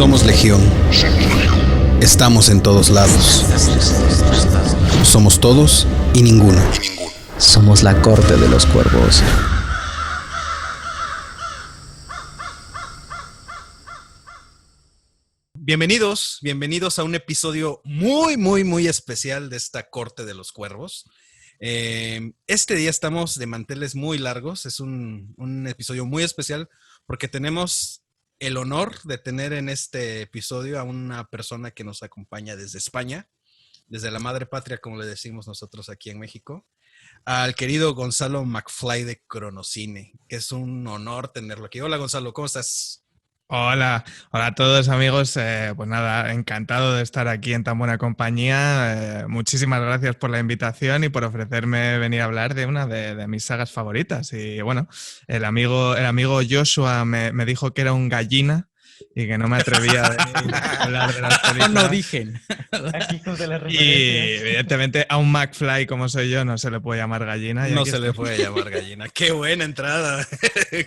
Somos Legión. Estamos en todos lados. Somos todos y ninguno. Somos la corte de los cuervos. Bienvenidos a un episodio muy especial de esta corte de los cuervos. Este día estamos de manteles muy largos. Es un episodio muy especial porque tenemos el honor de tener en este episodio a una persona que nos acompaña desde España, desde la madre patria, como le decimos nosotros aquí en México, al querido Gonzalo McFly de Cronocine, que es un honor tenerlo aquí. Hola Gonzalo, ¿cómo estás? Hola a todos amigos, pues nada, encantado de estar aquí en tan buena compañía. Muchísimas gracias por la invitación y por ofrecerme venir a hablar de una de mis sagas favoritas. Y bueno, el amigo Joshua me dijo que era un gallina y que no me atrevía a hablar de las películas. No dije. Y evidentemente a un McFly como soy yo no se le puede llamar gallina. No se le puede llamar gallina. ¡Qué buena entrada!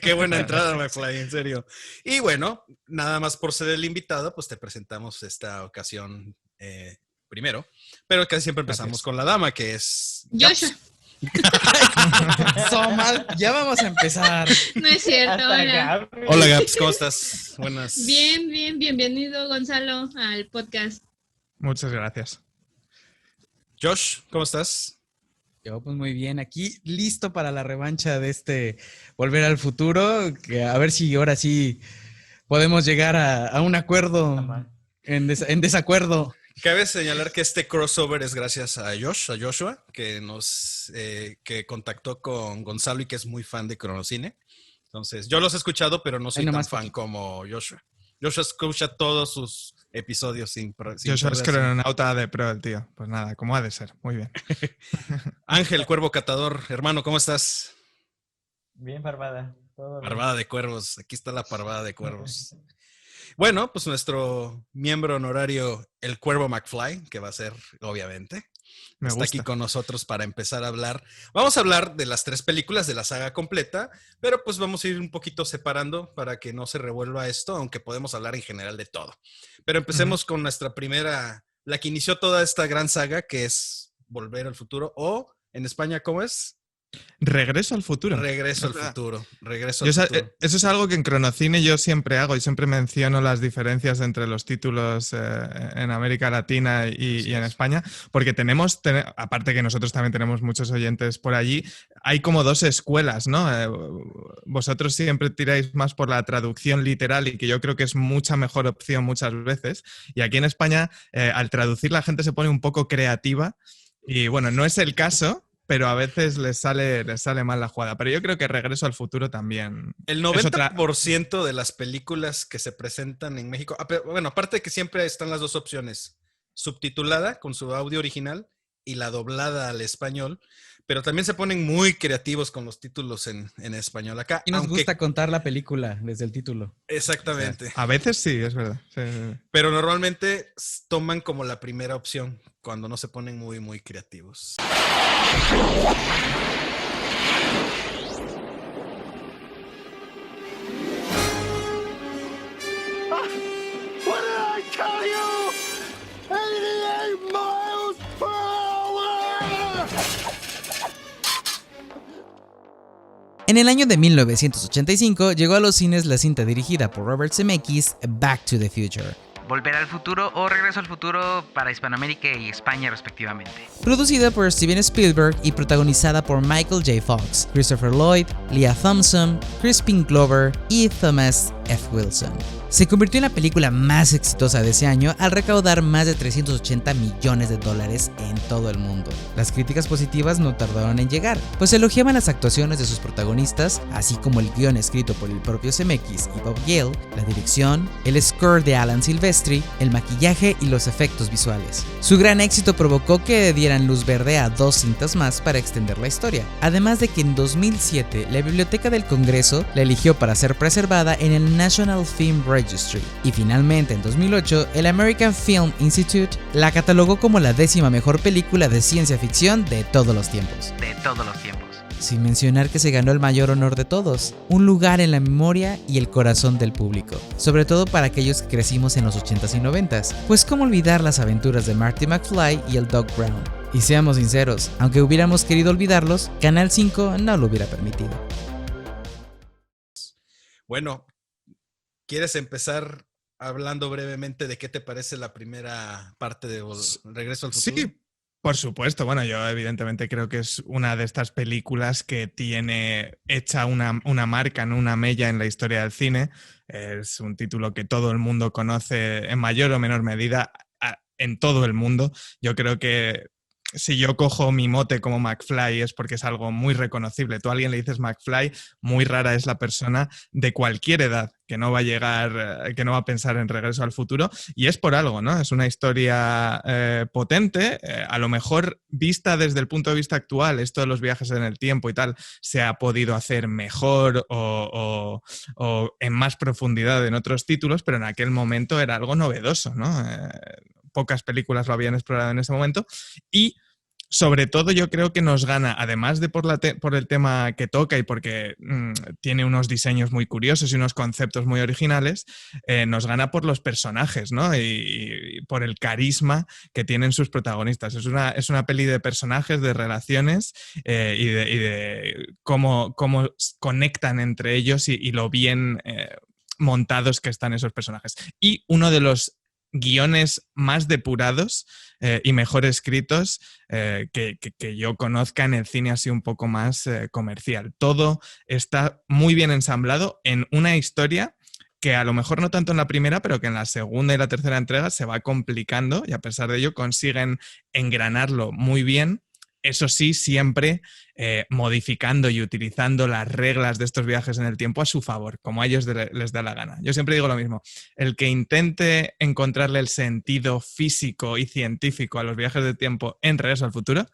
¡Qué buena entrada, McFly! En serio. Y bueno, nada más por ser el invitado, pues te presentamos esta ocasión primero. Pero casi siempre empezamos con la dama, que es Joshua. Somal, ya vamos a empezar. No es cierto, hola. Hola Gaps, ¿cómo estás? Buenas. Bien, bienvenido Gonzalo al podcast. Muchas gracias. Josh, ¿cómo estás? Yo pues muy bien, aquí listo para la revancha de este Volver al Futuro, que a ver si ahora sí podemos llegar a un acuerdo en desacuerdo. Cabe señalar que este crossover es gracias a Joshua, que que contactó con Gonzalo y que es muy fan de Cronocine. Entonces, yo los he escuchado, pero no soy tan fan como Joshua. Joshua escucha todos sus episodios sin Joshua es crononauta de pro, el tío. Pues nada, como ha de ser. Muy bien. Ángel, Cuervo Catador. Hermano, ¿cómo estás? Bien, parvada. Todo Parvada de cuervos. Aquí está la parvada de cuervos. Bueno, pues nuestro miembro honorario, el Cuervo McFly, que va a ser, obviamente, está aquí con nosotros para empezar a hablar. Vamos a hablar de las 3 películas de la saga completa, pero pues vamos a ir un poquito separando para que no se revuelva esto, aunque podemos hablar en general de todo. Pero empecemos con nuestra primera, la que inició toda esta gran saga, que es Volver al Futuro, o en España, ¿cómo es? Regreso al futuro. Regreso al futuro. Eso es algo que en Cronocine yo siempre hago y siempre menciono las diferencias entre los títulos en América Latina y en España, porque aparte que nosotros también tenemos muchos oyentes por allí, hay como 2 escuelas, ¿no? Vosotros siempre tiráis más por la traducción literal y que yo creo que es mucha mejor opción muchas veces, y aquí en España al traducir la gente se pone un poco creativa y bueno, no es el caso, pero a veces les sale mal la jugada. Pero yo creo que Regreso al Futuro también. El 90% de las películas que se presentan en México, bueno, aparte de que siempre están las 2 opciones, subtitulada con su audio original y la doblada al español, pero también se ponen muy creativos con los títulos en español acá. Y nos gusta contar la película desde el título. Exactamente. O sea, a veces sí, es verdad. Sí. Pero normalmente toman como la primera opción cuando no se ponen muy creativos. What did I tell you? 88 miles per hour! En el año de 1985 llegó a los cines la cinta dirigida por Robert Zemeckis, Back to the Future. Volver al Futuro o Regreso al Futuro para Hispanoamérica y España respectivamente. Producida por Steven Spielberg y protagonizada por Michael J. Fox, Christopher Lloyd, Leah Thompson, Crispin Glover y Thomas F. Wilson. Se convirtió en la película más exitosa de ese año al recaudar más de $380 millones en todo el mundo. Las críticas positivas no tardaron en llegar, pues elogiaban las actuaciones de sus protagonistas, así como el guión escrito por el propio Zemeckis y Bob Gale, la dirección, el score de Alan Silvestri, el maquillaje y los efectos visuales. Su gran éxito provocó que dieran luz verde a 2 cintas más para extender la historia, además de que en 2007 la Biblioteca del Congreso la eligió para ser preservada en el National Film Registry, y finalmente en 2008 el American Film Institute la catalogó como la 10ª mejor película de ciencia ficción de todos los tiempos. sin mencionar que se ganó el mayor honor de todos, un lugar en la memoria y el corazón del público, sobre todo para aquellos que crecimos en los 80s y 90s, pues cómo olvidar las aventuras de Marty McFly y el Doc Brown. Y seamos sinceros, aunque hubiéramos querido olvidarlos, Canal 5 no lo hubiera permitido. Bueno, ¿quieres empezar hablando brevemente de qué te parece la primera parte de Regreso al Futuro? Sí, por supuesto. Bueno, yo evidentemente creo que es una de estas películas que tiene hecha una marca, ¿no? Una mella en la historia del cine. Es un título que todo el mundo conoce en mayor o menor medida en todo el mundo. Yo creo que si yo cojo mi mote como McFly es porque es algo muy reconocible. Tú a alguien le dices McFly, muy rara es la persona de cualquier edad que no va a llegar, que no va a pensar en Regreso al Futuro, y es por algo, ¿no? Es una historia potente, a lo mejor vista desde el punto de vista actual, esto de los viajes en el tiempo y tal, se ha podido hacer mejor o en más profundidad en otros títulos, pero en aquel momento era algo novedoso, ¿no? Pocas películas lo habían explorado en ese momento, y sobre todo yo creo que nos gana, además de por el tema que toca y porque tiene unos diseños muy curiosos y unos conceptos muy originales, nos gana por los personajes, ¿no? Y por el carisma que tienen sus protagonistas. Es una peli de personajes, de relaciones y de cómo conectan entre ellos y lo bien montados que están esos personajes. Y uno de los guiones más depurados y mejor escritos que yo conozca en el cine así un poco más comercial. Todo está muy bien ensamblado en una historia que a lo mejor no tanto en la primera, pero que en la segunda y la tercera entrega se va complicando y a pesar de ello consiguen engranarlo muy bien. Eso sí, siempre modificando y utilizando las reglas de estos viajes en el tiempo a su favor, como a ellos les da la gana. Yo siempre digo lo mismo, el que intente encontrarle el sentido físico y científico a los viajes del tiempo en Regreso al Futuro,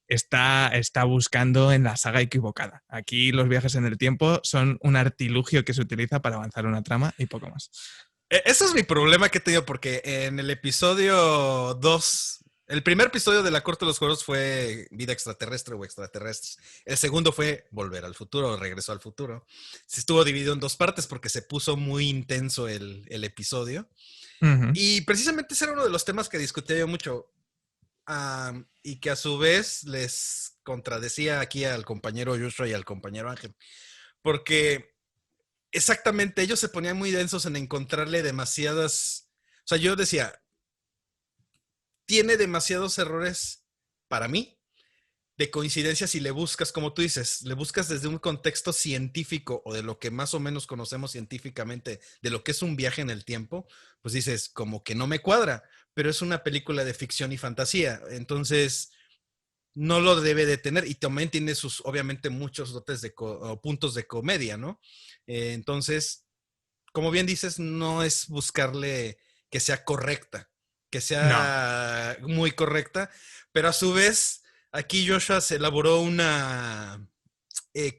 está buscando en la saga equivocada. Aquí los viajes en el tiempo son un artilugio que se utiliza para avanzar una trama y poco más. Ese es mi problema que he tenido porque en el episodio 2... El primer episodio de La Corte de los Cuervos fue Vida Extraterrestre o Extraterrestres. El segundo fue Volver al Futuro o Regreso al Futuro. Se estuvo dividido en dos partes porque se puso muy intenso el episodio. Uh-huh. Y precisamente ese era uno de los temas que discutía yo mucho. Y que a su vez les contradecía aquí al compañero Joshua y al compañero Ángel. Porque exactamente ellos se ponían muy densos en encontrarle demasiadas... O sea, yo decía... Tiene demasiados errores para mí de coincidencia si le buscas, como tú dices, le buscas desde un contexto científico o de lo que más o menos conocemos científicamente de lo que es un viaje en el tiempo, pues dices, como que no me cuadra, pero es una película de ficción y fantasía, entonces no lo debe de tener y también tiene sus, obviamente, muchos dotes o puntos de comedia, ¿no? Entonces, como bien dices, no es buscarle que sea correcta, que sea muy correcta, pero a su vez, aquí Joshua se elaboró una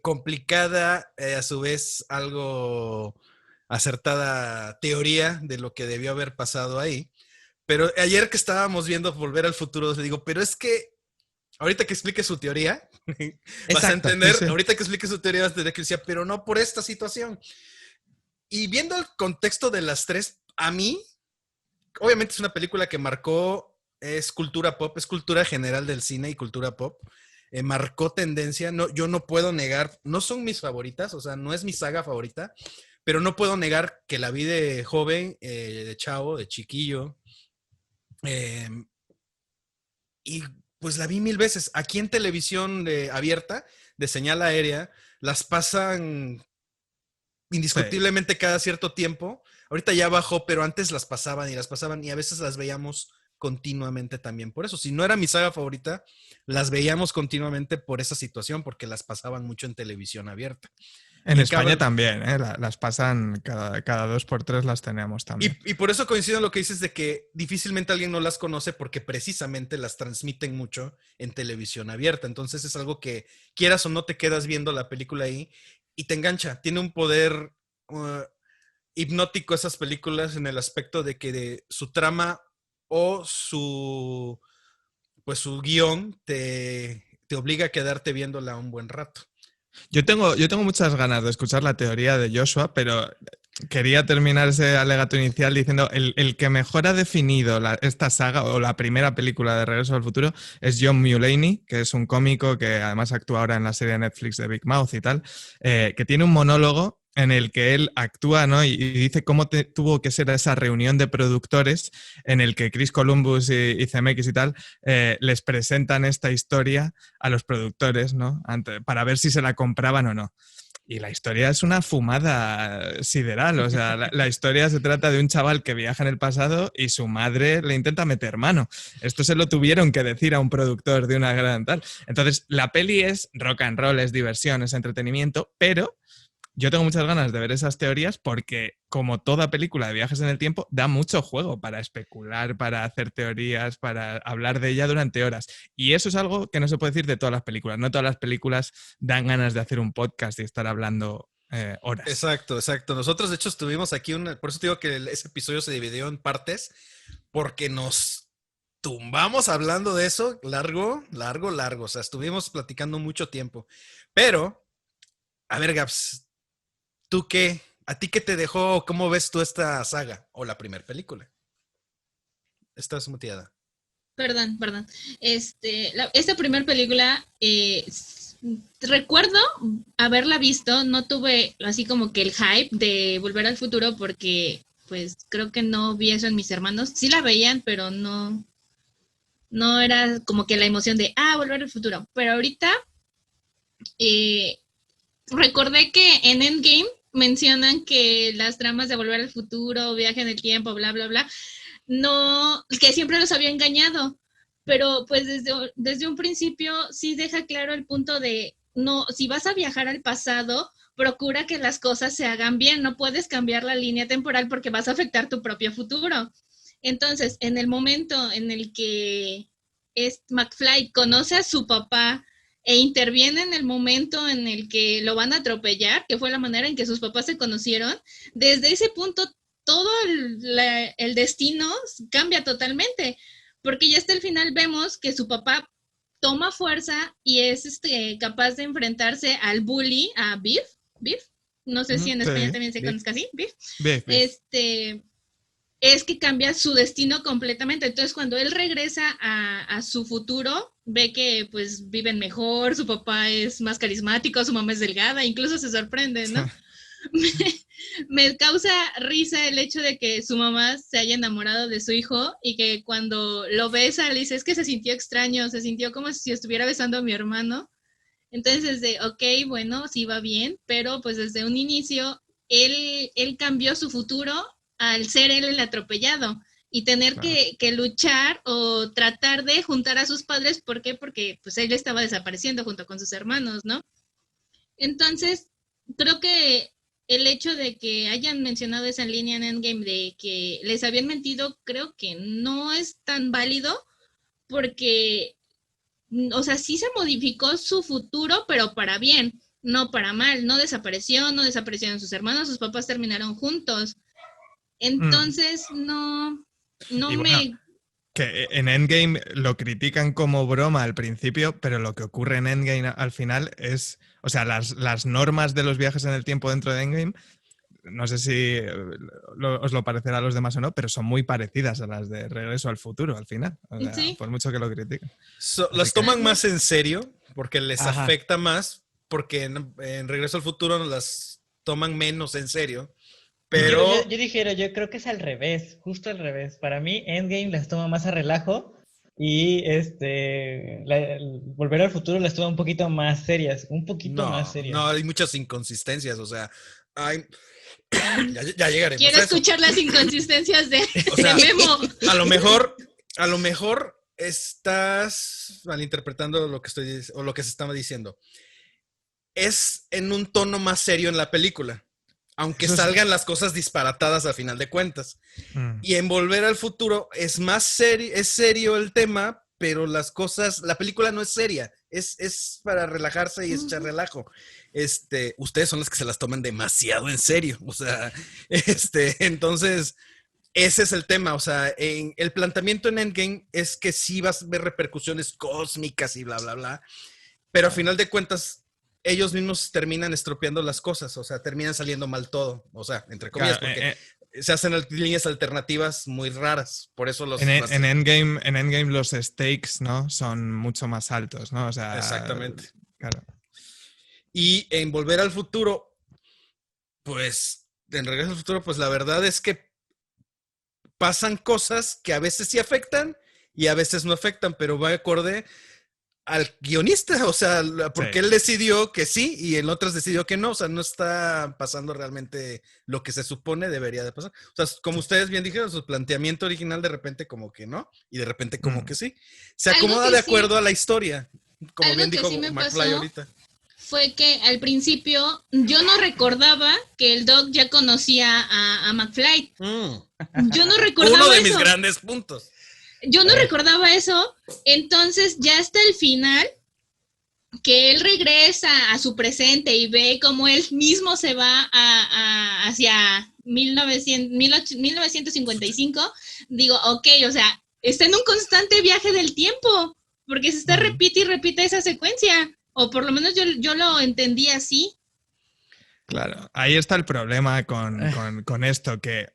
complicada, a su vez algo acertada teoría de lo que debió haber pasado ahí. Pero ayer que estábamos viendo Volver al Futuro, le digo, pero es que ahorita que explique su teoría, vas a entender, sí. Ahorita que explique su teoría vas a tener que decir, pero no por esta situación. Y viendo el contexto de las tres, a mí, obviamente es una película que marcó, es cultura pop, es cultura general del cine y cultura pop. Marcó tendencia, no, yo no puedo negar, no son mis favoritas, o sea, no es mi saga favorita, pero no puedo negar que la vi de joven, de chavo, de chiquillo, y pues la vi 1000 veces. Aquí en televisión abierta, de señal aérea, las pasan indiscutiblemente cada cierto tiempo. Ahorita ya bajó, pero antes las pasaban y a veces las veíamos continuamente también por eso. Si no era mi saga favorita, las veíamos continuamente por esa situación, porque las pasaban mucho en televisión abierta. En España también, ¿eh? Las pasan cada 2x3 las tenemos también. Y por eso coincido en lo que dices de que difícilmente alguien no las conoce porque precisamente las transmiten mucho en televisión abierta. Entonces es algo que quieras o no te quedas viendo la película ahí y te engancha. Tiene un poder hipnótico esas películas en el aspecto de que de su trama o su guión te te obliga a quedarte viéndola un buen rato. Yo tengo muchas ganas de escuchar la teoría de Joshua, pero quería terminar ese alegato inicial diciendo el que mejor ha definido esta saga o la primera película de Regreso al Futuro es John Mulaney, que es un cómico que además actúa ahora en la serie de Netflix de Big Mouth y tal, que tiene un monólogo en el que él actúa, ¿no? y dice cómo tuvo que ser esa reunión de productores en el que Chris Columbus y CMX y tal les presentan esta historia a los productores, ¿no? Para ver si se la compraban o no. Y la historia es una fumada sideral, o sea, la historia se trata de un chaval que viaja en el pasado y su madre le intenta meter mano. Esto se lo tuvieron que decir a un productor de una gran tal. Entonces, la peli es rock and roll, es diversión, es entretenimiento, pero yo tengo muchas ganas de ver esas teorías porque, como toda película de viajes en el tiempo, da mucho juego para especular, para hacer teorías, para hablar de ella durante horas. Y eso es algo que no se puede decir de todas las películas. No todas las películas dan ganas de hacer un podcast y estar hablando horas. Exacto. Nosotros, de hecho, estuvimos aquí, por eso te digo que ese episodio se dividió en partes, porque nos tumbamos hablando de eso largo. O sea, estuvimos platicando mucho tiempo. Pero, a ver, Gaps, ¿tú qué? ¿A ti qué te dejó? ¿Cómo ves tú esta saga? O la primera película. Estás muteada. Perdón. Esta primera película, recuerdo haberla visto, no tuve así como que el hype de Volver al Futuro porque pues creo que no vi eso en mis hermanos. Sí la veían, pero no era como que la emoción de, Volver al Futuro. Pero ahorita recordé que en Endgame mencionan que las tramas de Volver al Futuro, viaje en el tiempo, bla, bla, bla, no, que siempre los había engañado, pero pues desde un principio sí deja claro el punto de, no, si vas a viajar al pasado, procura que las cosas se hagan bien, no puedes cambiar la línea temporal porque vas a afectar tu propio futuro. Entonces, en el momento en el que McFly conoce a su papá e interviene en el momento en el que lo van a atropellar, que fue la manera en que sus papás se conocieron, desde ese punto todo el destino cambia totalmente, porque ya hasta el final vemos que su papá toma fuerza y es capaz de enfrentarse al bully, a Biff, no sé si en español también se conozca así, Biff. Es que cambia su destino completamente. Entonces, cuando él regresa a su futuro, ve que pues viven mejor, su papá es más carismático, su mamá es delgada, incluso se sorprende, ¿no? Me causa risa el hecho de que su mamá se haya enamorado de su hijo y que cuando lo besa le dice, es que se sintió extraño, se sintió como si estuviera besando a mi hermano. Entonces, ok, bueno, sí va bien, pero pues desde un inicio él cambió su futuro al ser él el atropellado y tener que luchar o tratar de juntar a sus padres. ¿Por qué? Porque pues él estaba desapareciendo junto con sus hermanos, ¿no? Entonces, creo que el hecho de que hayan mencionado esa línea en Endgame de que les habían mentido, creo que no es tan válido porque, o sea, sí se modificó su futuro, pero para bien, no para mal. No desaparecieron sus hermanos, sus papás terminaron juntos. Entonces, no me... Que en Endgame lo critican como broma al principio, pero lo que ocurre en Endgame al final es... O sea, las normas de los viajes en el tiempo dentro de Endgame, no sé si os lo parecerá a los demás o no, pero son muy parecidas a las de Regreso al Futuro al final. O sea, ¿sí? Por mucho que lo critiquen. Las toman más en serio porque les afecta más, porque en Regreso al Futuro las toman menos en serio. Pero Yo creo que es al revés, justo al revés. Para mí, Endgame las toma más a relajo y Volver al Futuro las toma un poquito más serias, más serias. No, hay muchas inconsistencias, o sea, ya llegaremos. Quiero escuchar las inconsistencias de Memo. A lo mejor estás malinterpretando lo que lo que se estaba diciendo. Es en un tono más serio en la película. Aunque salgan las cosas disparatadas a final de cuentas. Y en Volver al Futuro es más serio, es serio el tema, pero la película no es seria. Es para relajarse y es echar relajo. Ustedes son los que se las toman demasiado en serio. O sea, entonces, ese es el tema. O sea, el planteamiento en Endgame es que sí vas a ver repercusiones cósmicas y bla, bla, bla. pero a final de cuentas ellos mismos terminan estropeando las cosas, o sea, terminan saliendo mal todo, o sea, entre comillas, Claro, porque se hacen líneas alternativas muy raras, por eso los... en Endgame los stakes, ¿no? Son mucho más altos, ¿no? O sea, Exactamente. Claro. Y en Volver al Futuro, pues, en Regreso al Futuro, pues la verdad es que pasan cosas que a veces sí afectan y a veces no afectan, pero va acorde al guionista, o sea, porque él decidió que sí y en otras decidió que no, o sea, no está pasando realmente lo que se supone debería de pasar. O sea, como ustedes bien dijeron, su planteamiento original de repente como que no y de repente como que sí. Se acomoda de acuerdo a la historia, como bien dijo McFly ahorita. Fue que al principio yo no recordaba que el Doc ya conocía a McFly. Yo no recordaba uno de eso. Mis grandes puntos. Yo no recordaba eso, entonces ya hasta el final, que él regresa a su presente y ve cómo él mismo se va hacia 1955, digo, ok, o sea, está en un constante viaje del tiempo, porque se está repite y repite esa secuencia, o por lo menos yo lo entendí así. Claro, ahí está el problema con esto, que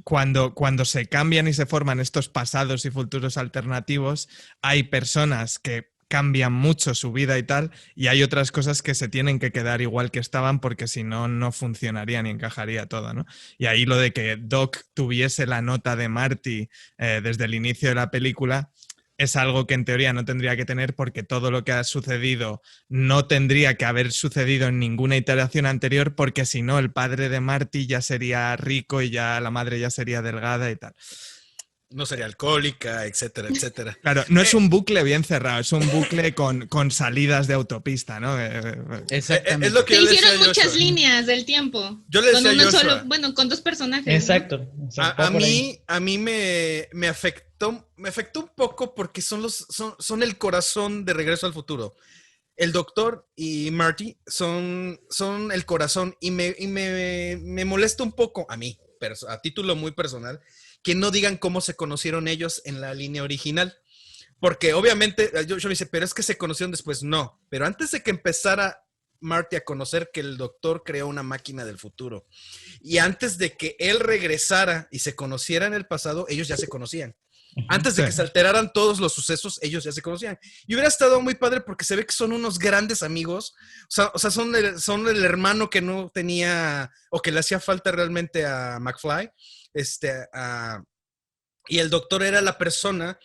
cuando se cambian y se forman estos pasados y futuros alternativos, hay personas que cambian mucho su vida y tal, y hay otras cosas que se tienen que quedar igual que estaban porque si no, no funcionaría ni encajaría todo, ¿no? Y ahí lo de que Doc tuviese la nota de Marty desde el inicio de la película es algo que en teoría no tendría que tener porque todo lo que ha sucedido no tendría que haber sucedido en ninguna iteración anterior porque si no el padre de Marty ya sería rico y ya la madre ya sería delgada y tal. No sería alcohólica, etcétera, etcétera. Claro, no es un bucle bien cerrado, es un bucle con salidas de autopista, ¿no? Exactamente. Es lo que Se yo le hicieron decía a muchas Joshua. líneas del tiempo. Yo le decía con a uno Joshua. solo, bueno, con dos personajes. Exacto. A mí me afectó un poco porque son el corazón de Regreso al Futuro. El Doctor y Marty son el corazón y me molesta un poco a mí, a título muy personal, que no digan cómo se conocieron ellos en la línea original. Porque obviamente, yo me dice, pero es que se conocieron después. No, pero antes de que empezara Marty a conocer que el Doctor creó una máquina del futuro y antes de que él regresara y se conociera en el pasado, ellos ya se conocían. Antes de que se alteraran todos los sucesos, ellos ya se conocían. Y hubiera estado muy padre porque se ve que son unos grandes amigos. O sea son el hermano que no tenía o que le hacía falta realmente a McFly. Y el Doctor era la persona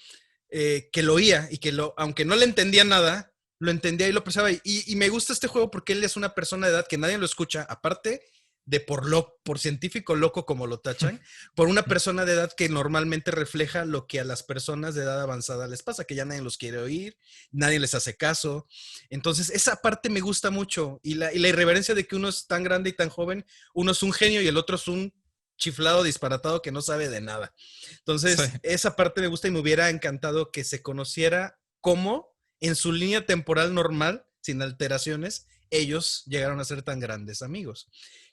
que lo oía y que aunque no le entendía nada, lo entendía y lo pensaba. Y me gusta este juego porque él es una persona de edad que nadie lo escucha, aparte de por científico loco como lo tachan, por una persona de edad que normalmente refleja lo que a las personas de edad avanzada les pasa, que ya nadie los quiere oír, nadie les hace caso. Entonces, esa parte me gusta mucho. Y la irreverencia de que uno es tan grande y tan joven, uno es un genio y el otro es un chiflado disparatado que no sabe de nada. Entonces, esa parte me gusta y me hubiera encantado que se conociera cómo en su línea temporal normal, sin alteraciones, ellos llegaron a ser tan grandes amigos.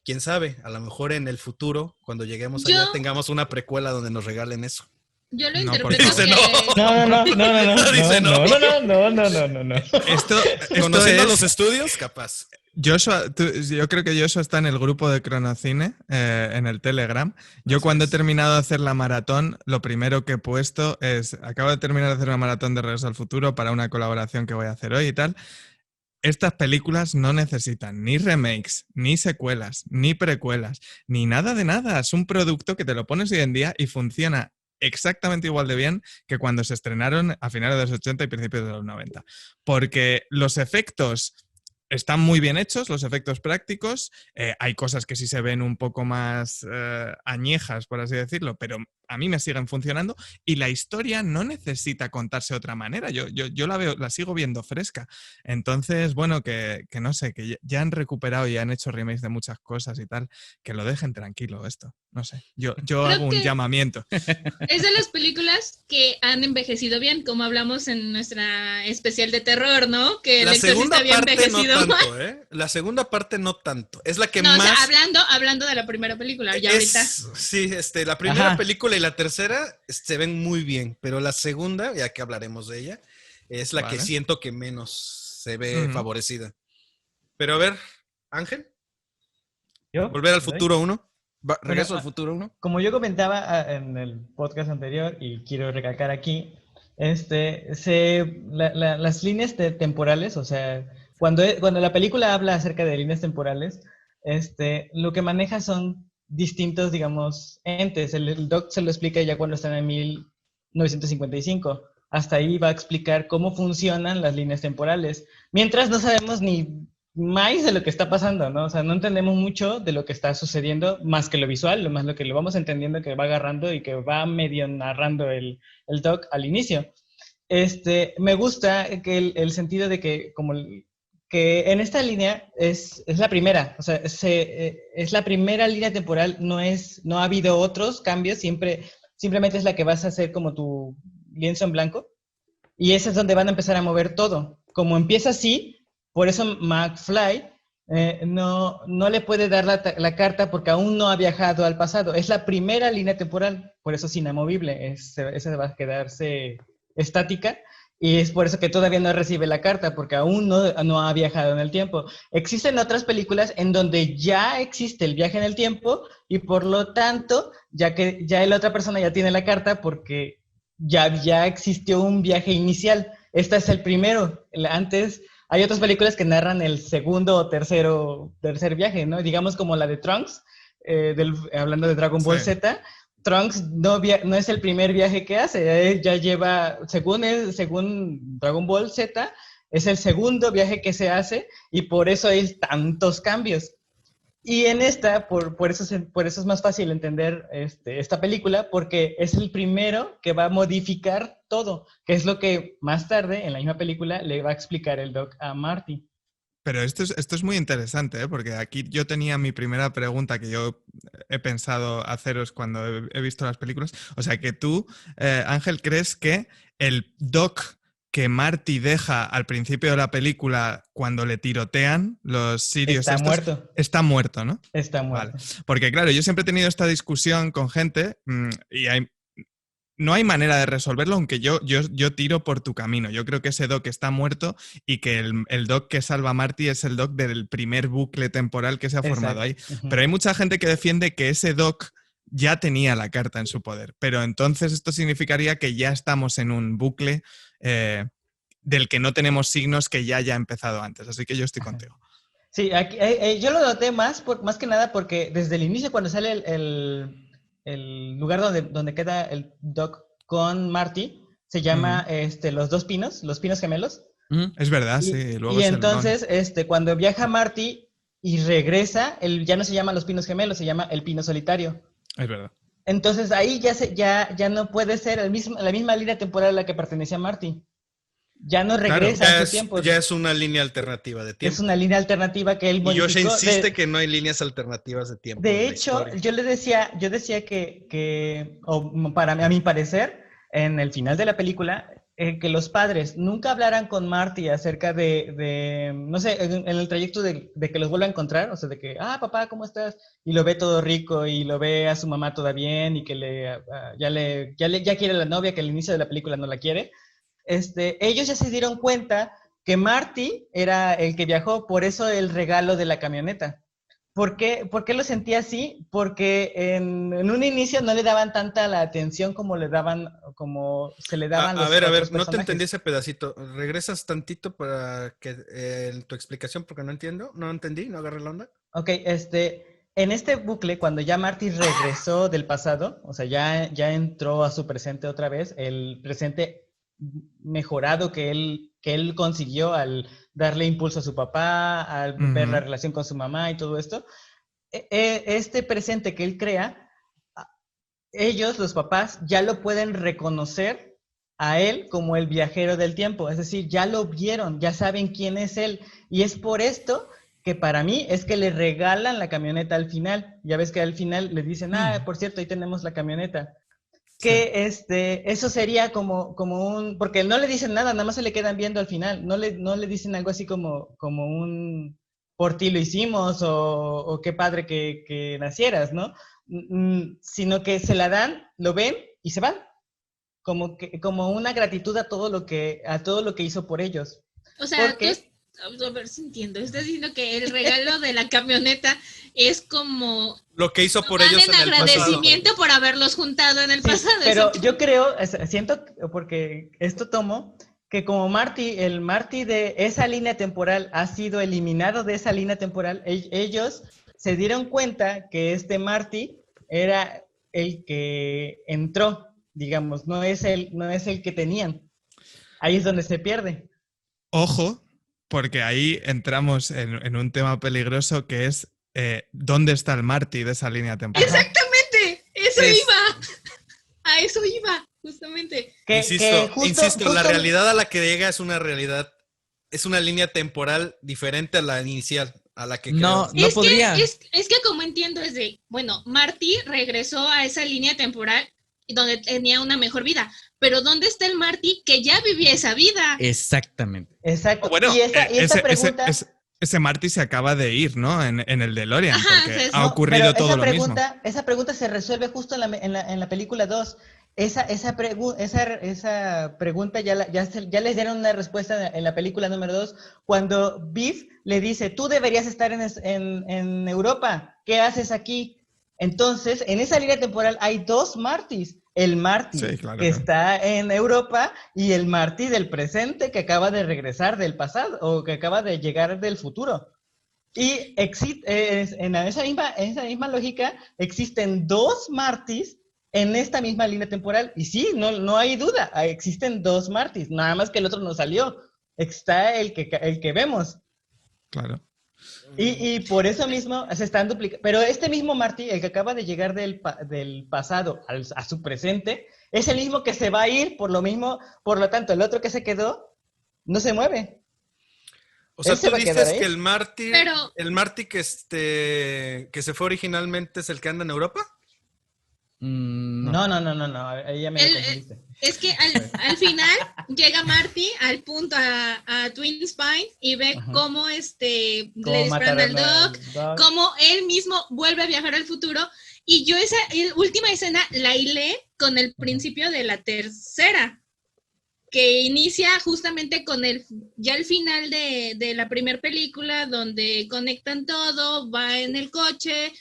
Quién sabe, a lo mejor en el futuro, cuando lleguemos allá, tengamos una precuela donde nos regalen eso. Yo lo interpreto dice que... No. Dice No. Esto Conociendo es... los estudios, capaz. Joshua, yo creo que Joshua está en el grupo de Cronocine, en el Telegram. Yo cuando he terminado de hacer la maratón, lo primero que he puesto es, acabo de terminar de hacer una maratón de Regreso al Futuro para una colaboración que voy a hacer hoy y tal. Estas películas no necesitan ni remakes, ni secuelas, ni precuelas, ni nada de nada. Es un producto que te lo pones hoy en día y funciona exactamente igual de bien que cuando se estrenaron a finales de los 80 y principios de los 90. Porque los efectos están muy bien hechos, los efectos prácticos. Hay cosas que sí se ven un poco más añejas, por así decirlo, pero a mí me siguen funcionando y la historia no necesita contarse de otra manera. Yo la sigo viendo fresca. Entonces, bueno, que no sé, que ya han recuperado y han hecho remakes de muchas cosas y tal, que lo dejen tranquilo esto. No sé, yo hago un llamamiento. Es de las películas que han envejecido bien, como hablamos en nuestra especial de terror, ¿no? Que el Exorcista había envejecido no mal. tanto, ¿eh? La segunda parte no tanto. Es la que No, más... o sea, hablando de la primera película, ya ahorita. Sí, la primera película y la tercera se ven muy bien, pero la segunda, ya que hablaremos de ella, es la que siento que menos se ve favorecida. Pero a ver, Ángel, ¿Yo? Volver al ¿Le doy? Futuro 1. Regreso Bueno, al Futuro 1. Como yo comentaba en el podcast anterior y quiero recalcar aquí, las líneas temporales, o sea, cuando la película habla acerca de líneas temporales, lo que maneja son distintos, digamos, entes. El Doc se lo explica ya cuando están en 1955. Hasta ahí va a explicar cómo funcionan las líneas temporales. Mientras no sabemos ni más de lo que está pasando, ¿no? O sea, no entendemos mucho de lo que está sucediendo, más que lo visual, más lo que lo vamos entendiendo, que va agarrando y que va medio narrando el Doc al inicio. Me gusta que el sentido de que que en esta línea es la primera, o sea, es la primera línea temporal, no ha habido otros cambios, simplemente es la que vas a hacer como tu lienzo en blanco, y esa es donde van a empezar a mover todo. Como empieza así, por eso McFly no le puede dar la carta porque aún no ha viajado al pasado. Es la primera línea temporal, por eso es inamovible. Esa va a quedarse estática y es por eso que todavía no recibe la carta porque aún no ha viajado en el tiempo. Existen otras películas en donde ya existe el viaje en el tiempo y por lo tanto, ya la otra persona ya tiene la carta porque ya existió un viaje inicial. Este es el primero. Antes hay otras películas que narran el segundo o tercer viaje, ¿no? Digamos como la de Trunks, hablando de Dragon Ball Z. Trunks no es el primer viaje que hace, ya lleva, según Dragon Ball Z, es el segundo viaje que se hace y por eso hay tantos cambios. Y en esta, por eso es más fácil entender esta película, porque es el primero que va a modificar todo, que es lo que más tarde, en la misma película, le va a explicar el Doc a Marty. Pero esto es muy interesante, ¿eh? Porque aquí yo tenía mi primera pregunta que yo he pensado haceros cuando he visto las películas. O sea, que tú, Ángel, ¿crees que el Doc que Marty deja al principio de la película cuando le tirotean los sirios muerto. Está muerto, ¿no? Está muerto. Vale. Porque claro, yo siempre he tenido esta discusión con gente y no hay manera de resolverlo, aunque yo tiro por tu camino. Yo creo que ese Doc está muerto y que el Doc que salva a Marty es el Doc del primer bucle temporal que se ha formado ahí. Pero hay mucha gente que defiende que ese Doc ya tenía la carta en su poder. Pero entonces esto significaría que ya estamos en un bucle del que no tenemos signos que ya haya empezado antes. Así que yo estoy contigo. Sí, aquí, yo lo noté más que nada porque desde el inicio cuando sale el lugar donde queda el Doc con Marty, se llama los dos pinos, los pinos gemelos. Es verdad, sí. Luego y entonces, cuando viaja Marty y regresa, ya no se llama los pinos gemelos, se llama el pino solitario. Es verdad. Entonces ahí ya no puede ser la misma línea temporal a la que pertenece a Marty. Ya no regresa a su tiempo. Ya es una línea alternativa de tiempo. Es una línea alternativa que él modificó. Y Josh insiste que no hay líneas alternativas de tiempo. De hecho, yo decía que a mi parecer, en el final de la película, que los padres nunca hablaran con Marty acerca no sé, en el trayecto de que los vuelva a encontrar, o sea, de que, papá, ¿cómo estás? Y lo ve todo rico y lo ve a su mamá toda bien y que ya quiere a la novia, que al inicio de la película no la quiere. Ellos ya se dieron cuenta que Marty era el que viajó, por eso el regalo de la camioneta. ¿Por qué lo sentía así? Porque en un inicio no le daban tanta la atención como se le daban los otros personajes. No te entendí ese pedacito. ¿Regresas tantito para que tu explicación? Porque no entiendo, no entendí, no agarré la onda. Ok, en este bucle, cuando ya Marty regresó del pasado, o sea, ya entró a su presente otra vez, el presente mejorado que él consiguió al darle impulso a su papá, al ver la relación con su mamá y todo esto, este presente que él crea, ellos, los papás, ya lo pueden reconocer a él como el viajero del tiempo, es decir, ya lo vieron, ya saben quién es él, y es por esto que para mí es que le regalan la camioneta al final. Ya ves que al final le dicen, por cierto, ahí tenemos la camioneta. Que eso sería como un... Porque no le dicen nada más se le quedan viendo al final. No le dicen algo así como un... Por ti lo hicimos o qué padre que nacieras, ¿no? Sino que se la dan, lo ven y se van. Como una gratitud a todo lo que hizo por ellos. O sea, A ver si entiendo. Estás diciendo que el regalo de la camioneta es como Lo que hizo por dan ellos en en el pasado. agradecimiento por haberlos juntado en el Sí, pasado. pero Eso- yo creo, siento, porque esto tomo, que como el Marty de esa línea temporal ha sido eliminado de esa línea temporal, ellos se dieron cuenta que este Marty era el que entró, digamos, no es el que tenían. Ahí es donde se pierde. Ojo, porque ahí entramos en un tema peligroso que es ¿dónde está el Marty de esa línea temporal? Exactamente, eso Es- iba. A eso iba, justamente. Insisto, la realidad a la que llega es una realidad, es una línea temporal diferente a la inicial, a la que No, creó. no podría. Es que como entiendo es de, bueno, Marty regresó a esa línea temporal donde tenía una mejor vida, pero ¿dónde está el Marty que ya vivía esa vida? Exactamente. Exacto. Bueno, y esta pregunta... ese Marty se acaba de ir, ¿no? En el DeLorean, Ajá, porque sí, ha No, ocurrido pero todo lo mismo. esa pregunta se resuelve justo en la película 2. Esa pregunta ya les dieron una respuesta en la película número 2, cuando Biff le dice, tú deberías estar en Europa, ¿qué haces aquí? Entonces, en esa línea temporal hay dos Martys, el Marty Sí, claro, que claro. está en Europa y el Marty del presente que acaba de regresar del pasado o que acaba de llegar del futuro. Y en esa misma lógica existen dos Martys en esta misma línea temporal. Y sí, no hay duda, existen dos Martys, nada más que el otro no salió. Está el que vemos. Claro. Y por eso mismo se están duplicando. Pero este mismo Marty, el que acaba de llegar del pasado a su presente, es el mismo que se va a ir por lo mismo. Por lo tanto, el otro que se quedó no se mueve. O sea, Él se tú va a quedar dices ahí. que el Marty, Pero- que se fue originalmente es el que anda en Europa. No. Ahí ya me lo confundiste. Es que al final llega Marty al punto a Twin Spine y ve Ajá. cómo le ¿Cómo disparan al mataron Doc, Doc? cómo él mismo vuelve a viajar al futuro. Y yo esa última escena la hilé con el principio de la tercera, que inicia justamente con ya el final de la primera película, donde conectan todo, va en el coche,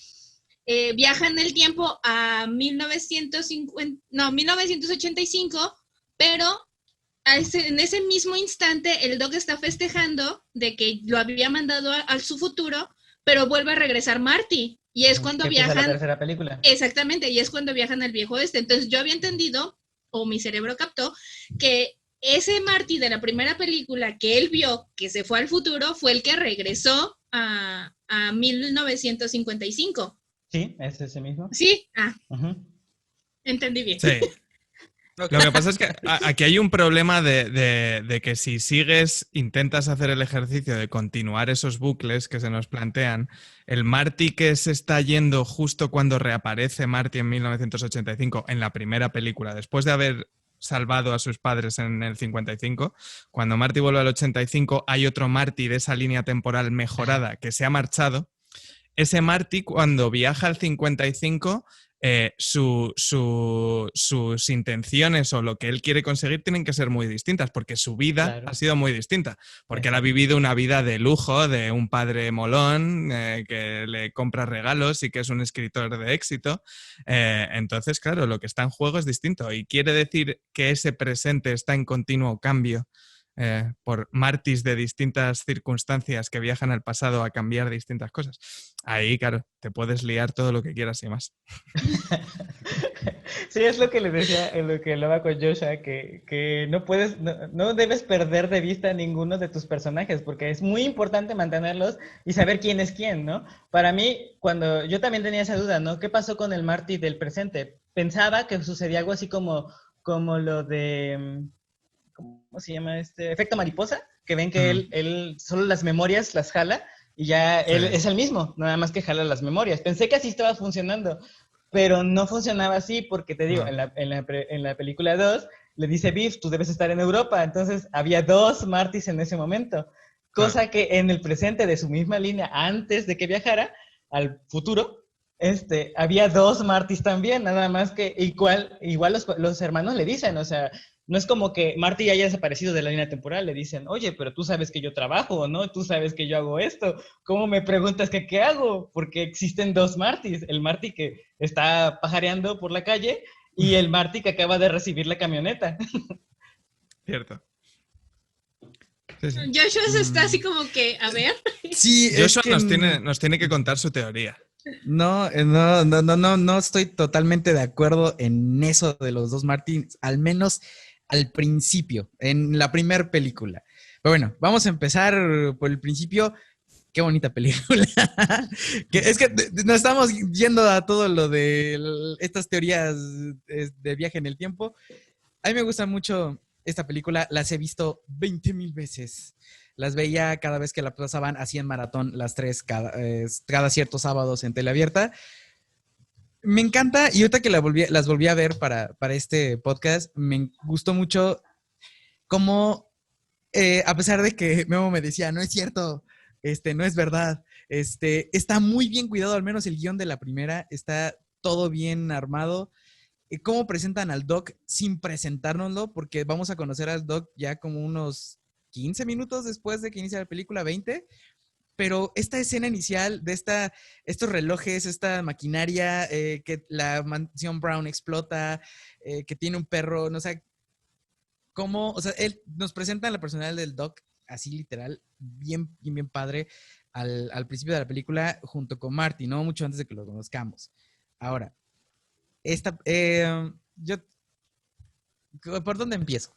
viaja en el tiempo a 1985, pero en ese mismo instante el Doc está festejando de que lo había mandado a su futuro, pero vuelve a regresar Marty. Y es cuando Que empieza la viajan. tercera película. Exactamente, y es cuando viajan al viejo oeste. Entonces yo había entendido, o mi cerebro captó, que ese Marty de la primera película que él vio que se fue al futuro fue el que regresó a 1955. Sí, es ese mismo. Sí, Ujú. entendí bien. Sí. Lo que pasa es que aquí hay un problema de que si intentas hacer el ejercicio de continuar esos bucles que se nos plantean, el Marty que se está yendo justo cuando reaparece Marty en 1985 en la primera película, después de haber salvado a sus padres en el 55, cuando Marty vuelve al 85 hay otro Marty de esa línea temporal mejorada que se ha marchado. Ese Marty cuando viaja al 55... sus intenciones o lo que él quiere conseguir tienen que ser muy distintas, porque su vida ha sido muy distinta, porque él ha vivido una vida de lujo, de un padre molón, que le compra regalos y que es un escritor de éxito. Entonces, claro, lo que está en juego es distinto y quiere decir que ese presente está en continuo cambio. Por Martys de distintas circunstancias que viajan al pasado a cambiar distintas cosas. Ahí, claro, te puedes liar todo lo que quieras y más. Sí, es lo que le decía, lo que hablaba con Joshua, que no debes perder de vista a ninguno de tus personajes, porque es muy importante mantenerlos y saber quién es quién, ¿no? Para mí, cuando yo también tenía esa duda, ¿no? ¿Qué pasó con el Marty del presente? Pensaba que sucedía algo así como lo de... ¿Cómo se llama efecto mariposa? Que ven que él solo las memorias las jala y ya él es el mismo, nada más que jala las memorias. Pensé que así estaba funcionando, pero no funcionaba así porque te digo, en la película 2 le dice Biff, tú debes estar en Europa, entonces había dos Martys en ese momento, cosa que en el presente de su misma línea, antes de que viajara al futuro, había dos Martys también, nada más que igual los hermanos le dicen, o sea, No es como que Marty haya desaparecido de la línea temporal. Le dicen, oye, pero tú sabes que yo trabajo, ¿no? Tú sabes que yo hago esto. ¿Cómo me preguntas que qué hago? Porque existen dos Martys. El Marty que está pajareando por la calle y el Marty que acaba de recibir la camioneta. Cierto. Sí, sí. Joshua se está así como que, a ver. Sí, es Joshua que nos tiene que contar su teoría. no estoy totalmente de acuerdo en eso de los dos Martins, al menos al principio, en la primera película. Pero bueno, vamos a empezar por el principio. Qué bonita película. Es que nos estamos yendo a todo lo de estas teorías de viaje en el tiempo. A mí me gusta mucho esta película, las he visto 20,000 veces. Las veía cada vez que la pasaban así en maratón, las tres, cada ciertos sábados en teleabierta. Me encanta, y ahorita que las volví a ver para este podcast, me gustó mucho cómo, a pesar de que Memo me decía, no es cierto, no es verdad, está muy bien cuidado, al menos el guión de la primera, está todo bien armado. Cómo presentan al Doc sin presentárnoslo, porque vamos a conocer al Doc ya como unos 15 minutos después de que inicia la película, 20, pero esta escena inicial de estos relojes, esta maquinaria, que la mansión Brown explota, que tiene un perro, no sé, cómo, o sea, él nos presenta la personalidad del Doc así literal, bien, bien, bien padre al principio de la película junto con Marty, ¿no? Mucho antes de que lo conozcamos. Ahora, ¿por dónde empiezo?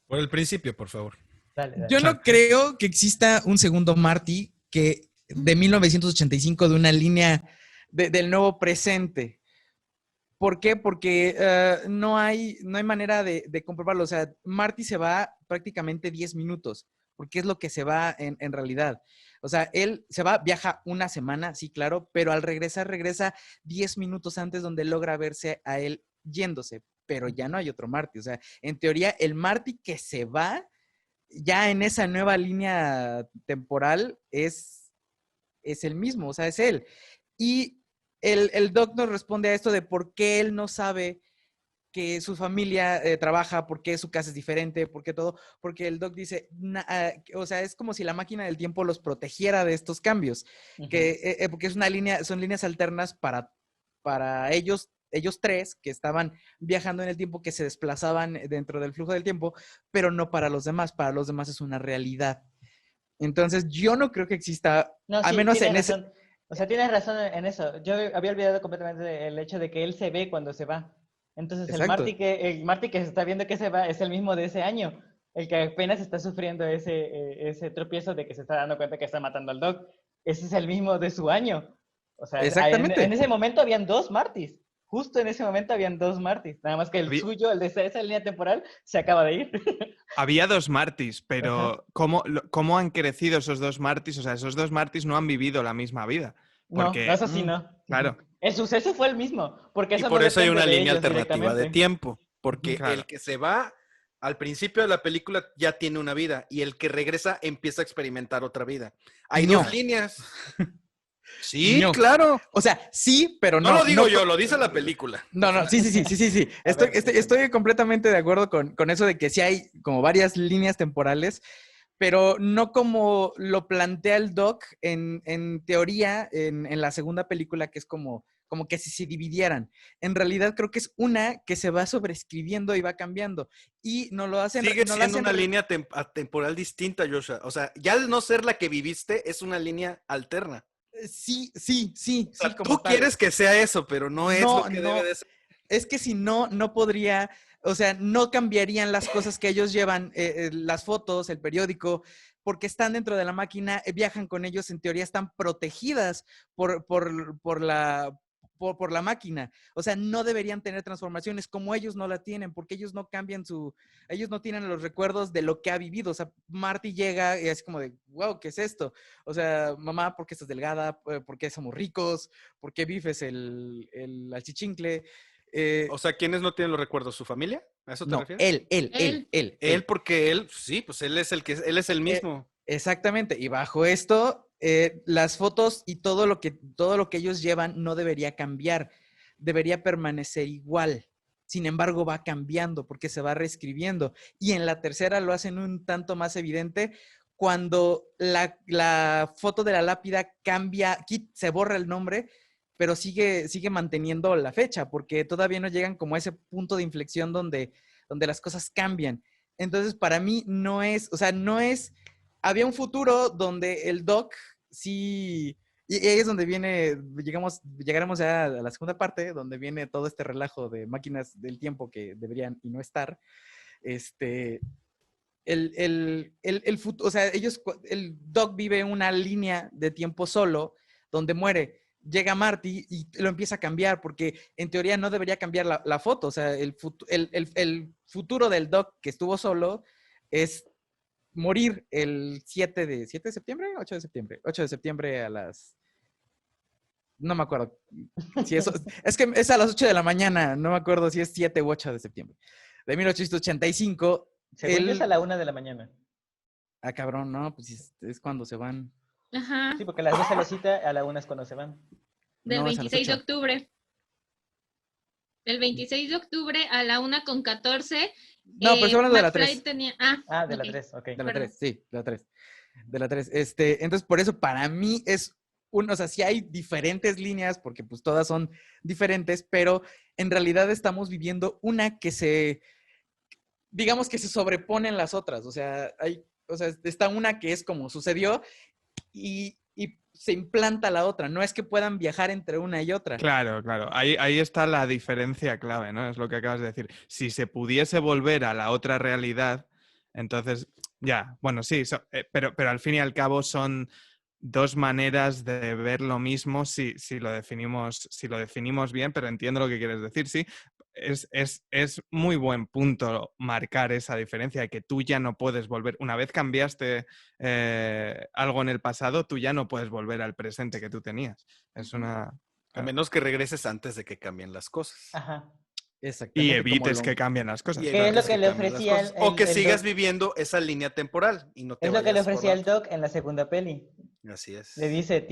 Por el principio, por favor. Dale. Yo no creo que exista un segundo Marty que de 1985 de una línea del nuevo presente. ¿Por qué? Porque no hay manera de comprobarlo. O sea, Marty se va prácticamente 10 minutos, porque es lo que se va en realidad. O sea, él se va, viaja una semana, sí, claro, pero al regresar, regresa 10 minutos antes donde logra verse a él yéndose, pero ya no hay otro Marty. O sea, en teoría, el Marty que se va ya en esa nueva línea temporal es el mismo, o sea, es él. Y el Doc nos responde a esto de por qué él no sabe que su familia trabaja, por qué su casa es diferente, por qué todo, porque el Doc dice, o sea, es como si la máquina del tiempo los protegiera de estos cambios, porque es son líneas alternas para ellos tres que estaban viajando en el tiempo, que se desplazaban dentro del flujo del tiempo, pero no para los demás es una realidad. Entonces, yo no creo que exista, No, al sí, menos en tienes ese... razón. O sea, tienes razón en eso. Yo había olvidado completamente el hecho de que él se ve cuando se va. Entonces, Exacto. el Marty que se está viendo que se va es el mismo de ese año. El que apenas está sufriendo ese tropiezo de que se está dando cuenta que está matando al Doc. Ese es el mismo de su año. O sea, Exactamente. en ese momento habían dos Martys. Justo en ese momento habían dos Martys. Nada más que el suyo, el de esa línea temporal, se acaba de ir. Había dos Martys, pero ¿cómo han crecido esos dos Martys? O sea, esos dos Martys no han vivido la misma vida. Porque, No, eso sí no. claro. El suceso fue el mismo, porque Y eso por no eso hay depende una de línea ellos alternativa de directamente. tiempo. Porque Claro. el que se va al principio de la película ya tiene una vida y el que regresa empieza a experimentar otra vida. Hay No. dos líneas. Sí, No. claro. O sea, sí, pero no. No lo digo no, yo, lo dice la película. No, sí. Estoy completamente de acuerdo con eso de que sí hay como varias líneas temporales, pero no como lo plantea el Doc en teoría en la segunda película, que es como que si se dividieran. En realidad creo que es una que se va sobreescribiendo y va cambiando. Y no lo hacen... Sigue no lo siendo hacen una línea temporal distinta, Joshua. O sea, ya al no ser la que viviste, es una línea alterna. Sí, O sea, como tú tal. quieres que sea eso, pero no es lo que debe de ser. Es que si no podría, o sea, no cambiarían las cosas que ellos llevan, las fotos, el periódico, porque están dentro de la máquina, viajan con ellos, en teoría están protegidas por la máquina. O sea, no deberían tener transformaciones como ellos no la tienen, porque ellos no cambian ellos no tienen los recuerdos de lo que ha vivido. O sea, Marty llega y es como de, wow, ¿qué es esto? O sea, mamá, ¿por qué estás delgada? ¿Por qué somos ricos? ¿Por qué Biff es el achichincle? O sea, ¿quiénes no tienen los recuerdos? ¿Su familia? ¿A eso te No, refieres? él. Porque él, sí, pues él es el mismo. Exactamente. Y bajo esto, las fotos y todo lo que ellos llevan no debería cambiar. Debería permanecer igual. sin embargo va cambiando porque se va reescribiendo. Y en la tercera lo hacen un tanto más evidente cuando la foto de la lápida cambia, se borra el nombre, pero sigue manteniendo la fecha, porque todavía no llegan como a ese punto de inflexión donde las cosas cambian. Entonces, para mí no es, había un futuro donde el Doc sí, y ahí es donde llegaremos ya a la segunda parte, donde viene todo este relajo de máquinas del tiempo que deberían y no estar. O sea, el Doc vive una línea de tiempo solo, donde muere. Llega Marty y lo empieza a cambiar, porque en teoría no debería cambiar la foto. O sea, el futuro del Doc que estuvo solo es morir el 7 de septiembre, 8 de septiembre, 8 de septiembre a las... No me acuerdo. Si eso, es que es a las 8 de la mañana, no me acuerdo si es 7 u 8 de septiembre. De 1885. Según yo es a la 1 de la mañana. Ah, cabrón, no, pues es cuando se van. Ajá, Sí, porque a las 12 la cita, a la 1 es cuando se van. del No, es a las 26 de 8. octubre. El 26 de octubre a la 1:14. No, pero estoy hablando de la McFly 3. tenía... Ah, de la ok. 3, ok. De la Perdón. 3, sí, de la 3. De la 3. Entonces, por eso para mí es o sea, sí hay diferentes líneas, porque pues todas son diferentes, pero en realidad estamos viviendo una que digamos que se sobreponen las otras. O sea, está una que es como sucedió y se implanta la otra. No es que puedan viajar entre una y otra. Claro, claro. Ahí está la diferencia clave, ¿no? Es lo que acabas de decir. Si se pudiese volver a la otra realidad, entonces, ya, bueno, sí, pero al fin y al cabo son dos maneras de ver lo mismo si lo definimos bien, pero entiendo lo que quieres decir, sí. Es muy buen punto marcar esa diferencia de que tú ya no puedes volver. Una vez cambiaste algo en el pasado, tú ya no puedes volver al presente que tú tenías. Es una... A menos que regreses antes de que cambien las cosas. Ajá. Exactamente. Y evites que cambien las cosas. Y ¿Qué es lo evites que le cambien las ofrecía cosas. O que el sigas Doc? viviendo esa línea temporal y no te Es lo que le vayas por ofrecía la el Doc en la segunda peli. otra. Así es. Le dice,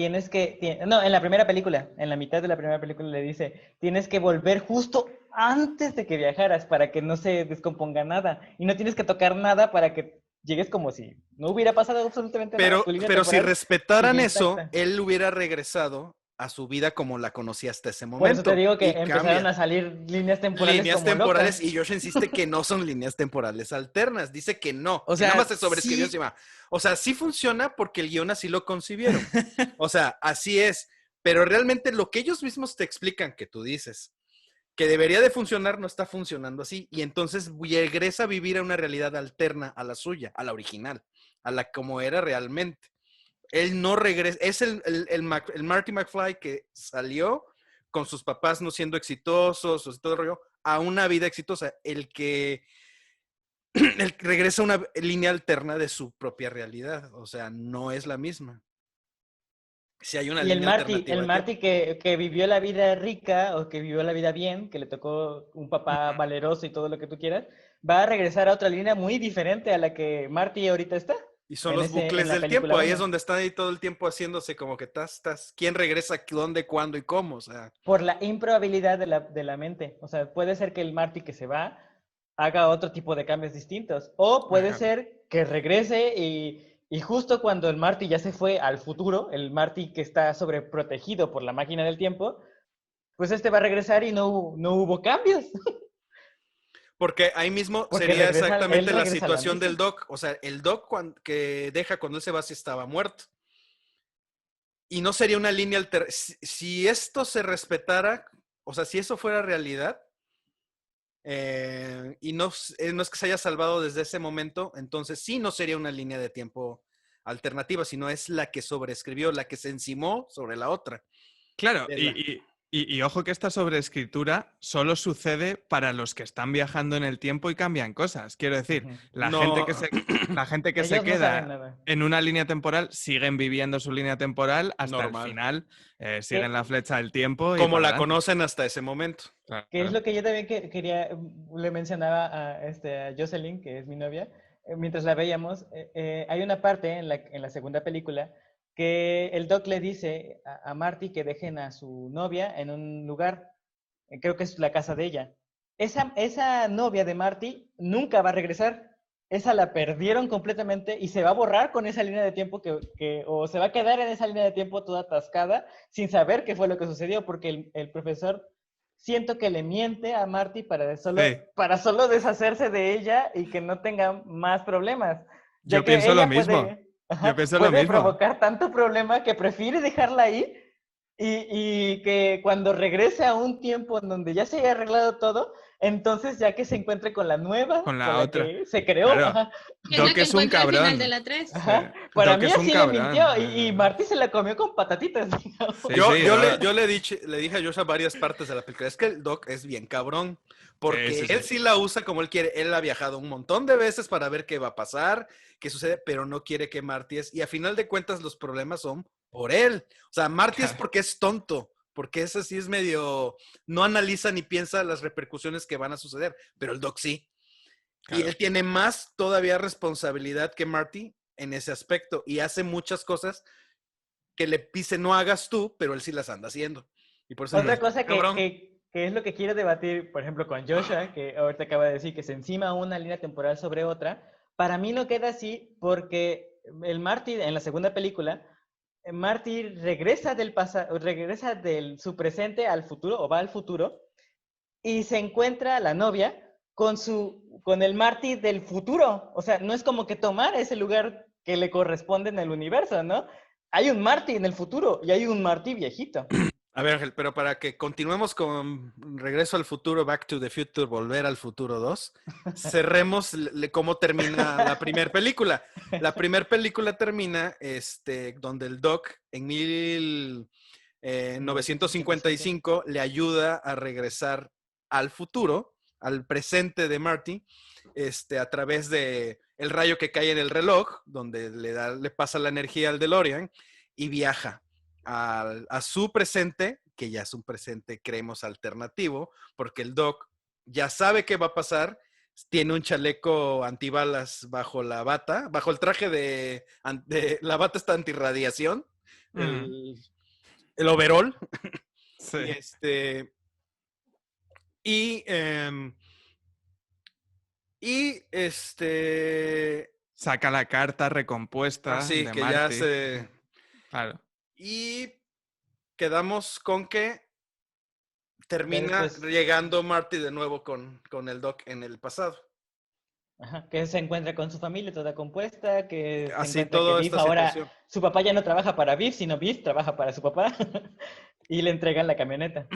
no, en la primera película, en la mitad de la primera película le dice, tienes que volver justo antes de que viajaras para que no se descomponga nada. Y no tienes que tocar nada para que llegues como si no hubiera pasado absolutamente nada. Tu línea Pero si temporal respetaran sigue eso, intacta. él hubiera regresado a su vida como la conocía hasta ese momento. Por eso te digo que y empezaron cambia. a salir líneas temporales Líneas como temporales locas. y Josh insiste que no son líneas temporales alternas. Dice que no. O que sea, nada más se sobreescribió sí. encima. O sea, sí funciona porque el guión así lo concibieron. O sea, así es. Pero realmente lo que ellos mismos te explican, que tú dices, que debería de funcionar, no está funcionando así. Y entonces regresa a vivir a una realidad alterna a la suya, a la original, a la como era realmente. Él no regresa, es el Marty McFly que salió con sus papás no siendo exitosos, todo el rollo, a una vida exitosa. El que regresa a una línea alterna de su propia realidad. O sea, no es la misma. Si hay una Y el línea Marty, alternativa. que vivió la vida rica o que vivió la vida bien, que le tocó un papá valeroso y todo lo que tú quieras, va a regresar a otra línea muy diferente a la que Marty ahorita está. Y son en los ese- bucles en la del película tiempo. Ahí uno. es donde están ahí todo el tiempo haciéndose como que quién regresa, dónde, cuándo y cómo. O sea, Por la improbabilidad de la mente. O sea, puede ser que el Marty que se va haga otro tipo de cambios distintos. O puede Ajá. ser que regrese y justo cuando el Marty ya se fue al futuro, el Marty que está sobreprotegido por la máquina del tiempo, pues este va a regresar y no hubo cambios. porque ahí mismo Porque sería él exactamente la regresa a la situación misma. del Doc. O sea, el Doc que deja cuando él se va si estaba muerto. Y no sería una línea alterna. Si esto se respetara, o sea, si eso fuera realidad, y no es que se haya salvado desde ese momento, entonces sí no sería una línea de tiempo alternativa, sino es la que sobreescribió, la que se encimó sobre la otra. Claro, Es la- y ojo que esta sobreescritura solo sucede para los que están viajando en el tiempo y cambian cosas. Quiero decir, Ujú. la No. gente que se Ellos no saben queda nada. en una línea temporal siguen viviendo su línea temporal hasta Normal. el final, siguen la flecha del tiempo. Y Como para la adelante. conocen hasta ese momento. Claro. Que es lo que yo también quería, le mencionaba a Jocelyn, que es mi novia, mientras la veíamos, hay una parte en la segunda película que el Doc le dice a Marty que dejen a su novia en un lugar, creo que es la casa de ella. esa novia de Marty nunca va a regresar. Esa la perdieron completamente y se va a borrar con esa línea de tiempo o se va a quedar en esa línea de tiempo toda atascada sin saber qué fue lo que sucedió, porque el profesor siento que le miente a Marty para solo deshacerse de ella y que no tenga más problemas. Yo pienso lo mismo. Puede provocar tanto problema que prefiere dejarla ahí y que cuando regrese a un tiempo en donde ya se haya arreglado todo, entonces ya que se encuentre con la nueva, con la otra que se creó. Claro. Doc es un cabrón. Al final de la 3. Para mí así le mintió y Marty se la comió con patatitas. Sí, yo le dije a Joshua varias partes de la película, es que el Doc es bien cabrón, porque él sí la usa como él quiere. Él ha viajado un montón de veces para ver qué va a pasar, qué sucede, pero no quiere que Marty y a final de cuentas los problemas son por él. O sea, Marty es porque es tonto, porque ese sí es medio, no analiza ni piensa las repercusiones que van a suceder, pero el Doc sí. Claro. Y él tiene más todavía responsabilidad que Marty en ese aspecto y hace muchas cosas que le dice no hagas tú, pero él sí las anda haciendo. Y por eso otra cosa que es lo que quiero debatir, por ejemplo, con Joshua, que ahorita acaba de decir que se encima una línea temporal sobre otra, para mí no queda así porque el Marty en la segunda película, Marty regresa de su presente al futuro, o va al futuro, y se encuentra la novia con el Marty del futuro. O sea, no es como que tomar ese lugar que le corresponde en el universo, ¿no? Hay un Marty en el futuro y hay un Marty viejito. A ver, Ángel, pero para que continuemos con Regreso al Futuro, Back to the Future, Volver al Futuro 2, cerremos cómo termina la primera película. La primera película termina donde el Doc en 1955 le ayuda a regresar al futuro, al presente de Marty, a través de el rayo que cae en el reloj, donde le pasa la energía al DeLorean y viaja a su presente, que ya es un presente, creemos, alternativo, porque el Doc ya sabe qué va a pasar, tiene un chaleco antibalas bajo la bata, bajo el traje de la bata está antirradiación, el overall. Sí. Saca la carta recompuesta así de que Marty. Ya se... Claro. Y quedamos con que termina llegando Marty de nuevo con el Doc en el pasado. Ajá, que se encuentra con su familia toda compuesta, que así todo que Biff ahora, su papá ya no trabaja para Biff, sino Biff trabaja para su papá y le entregan la camioneta.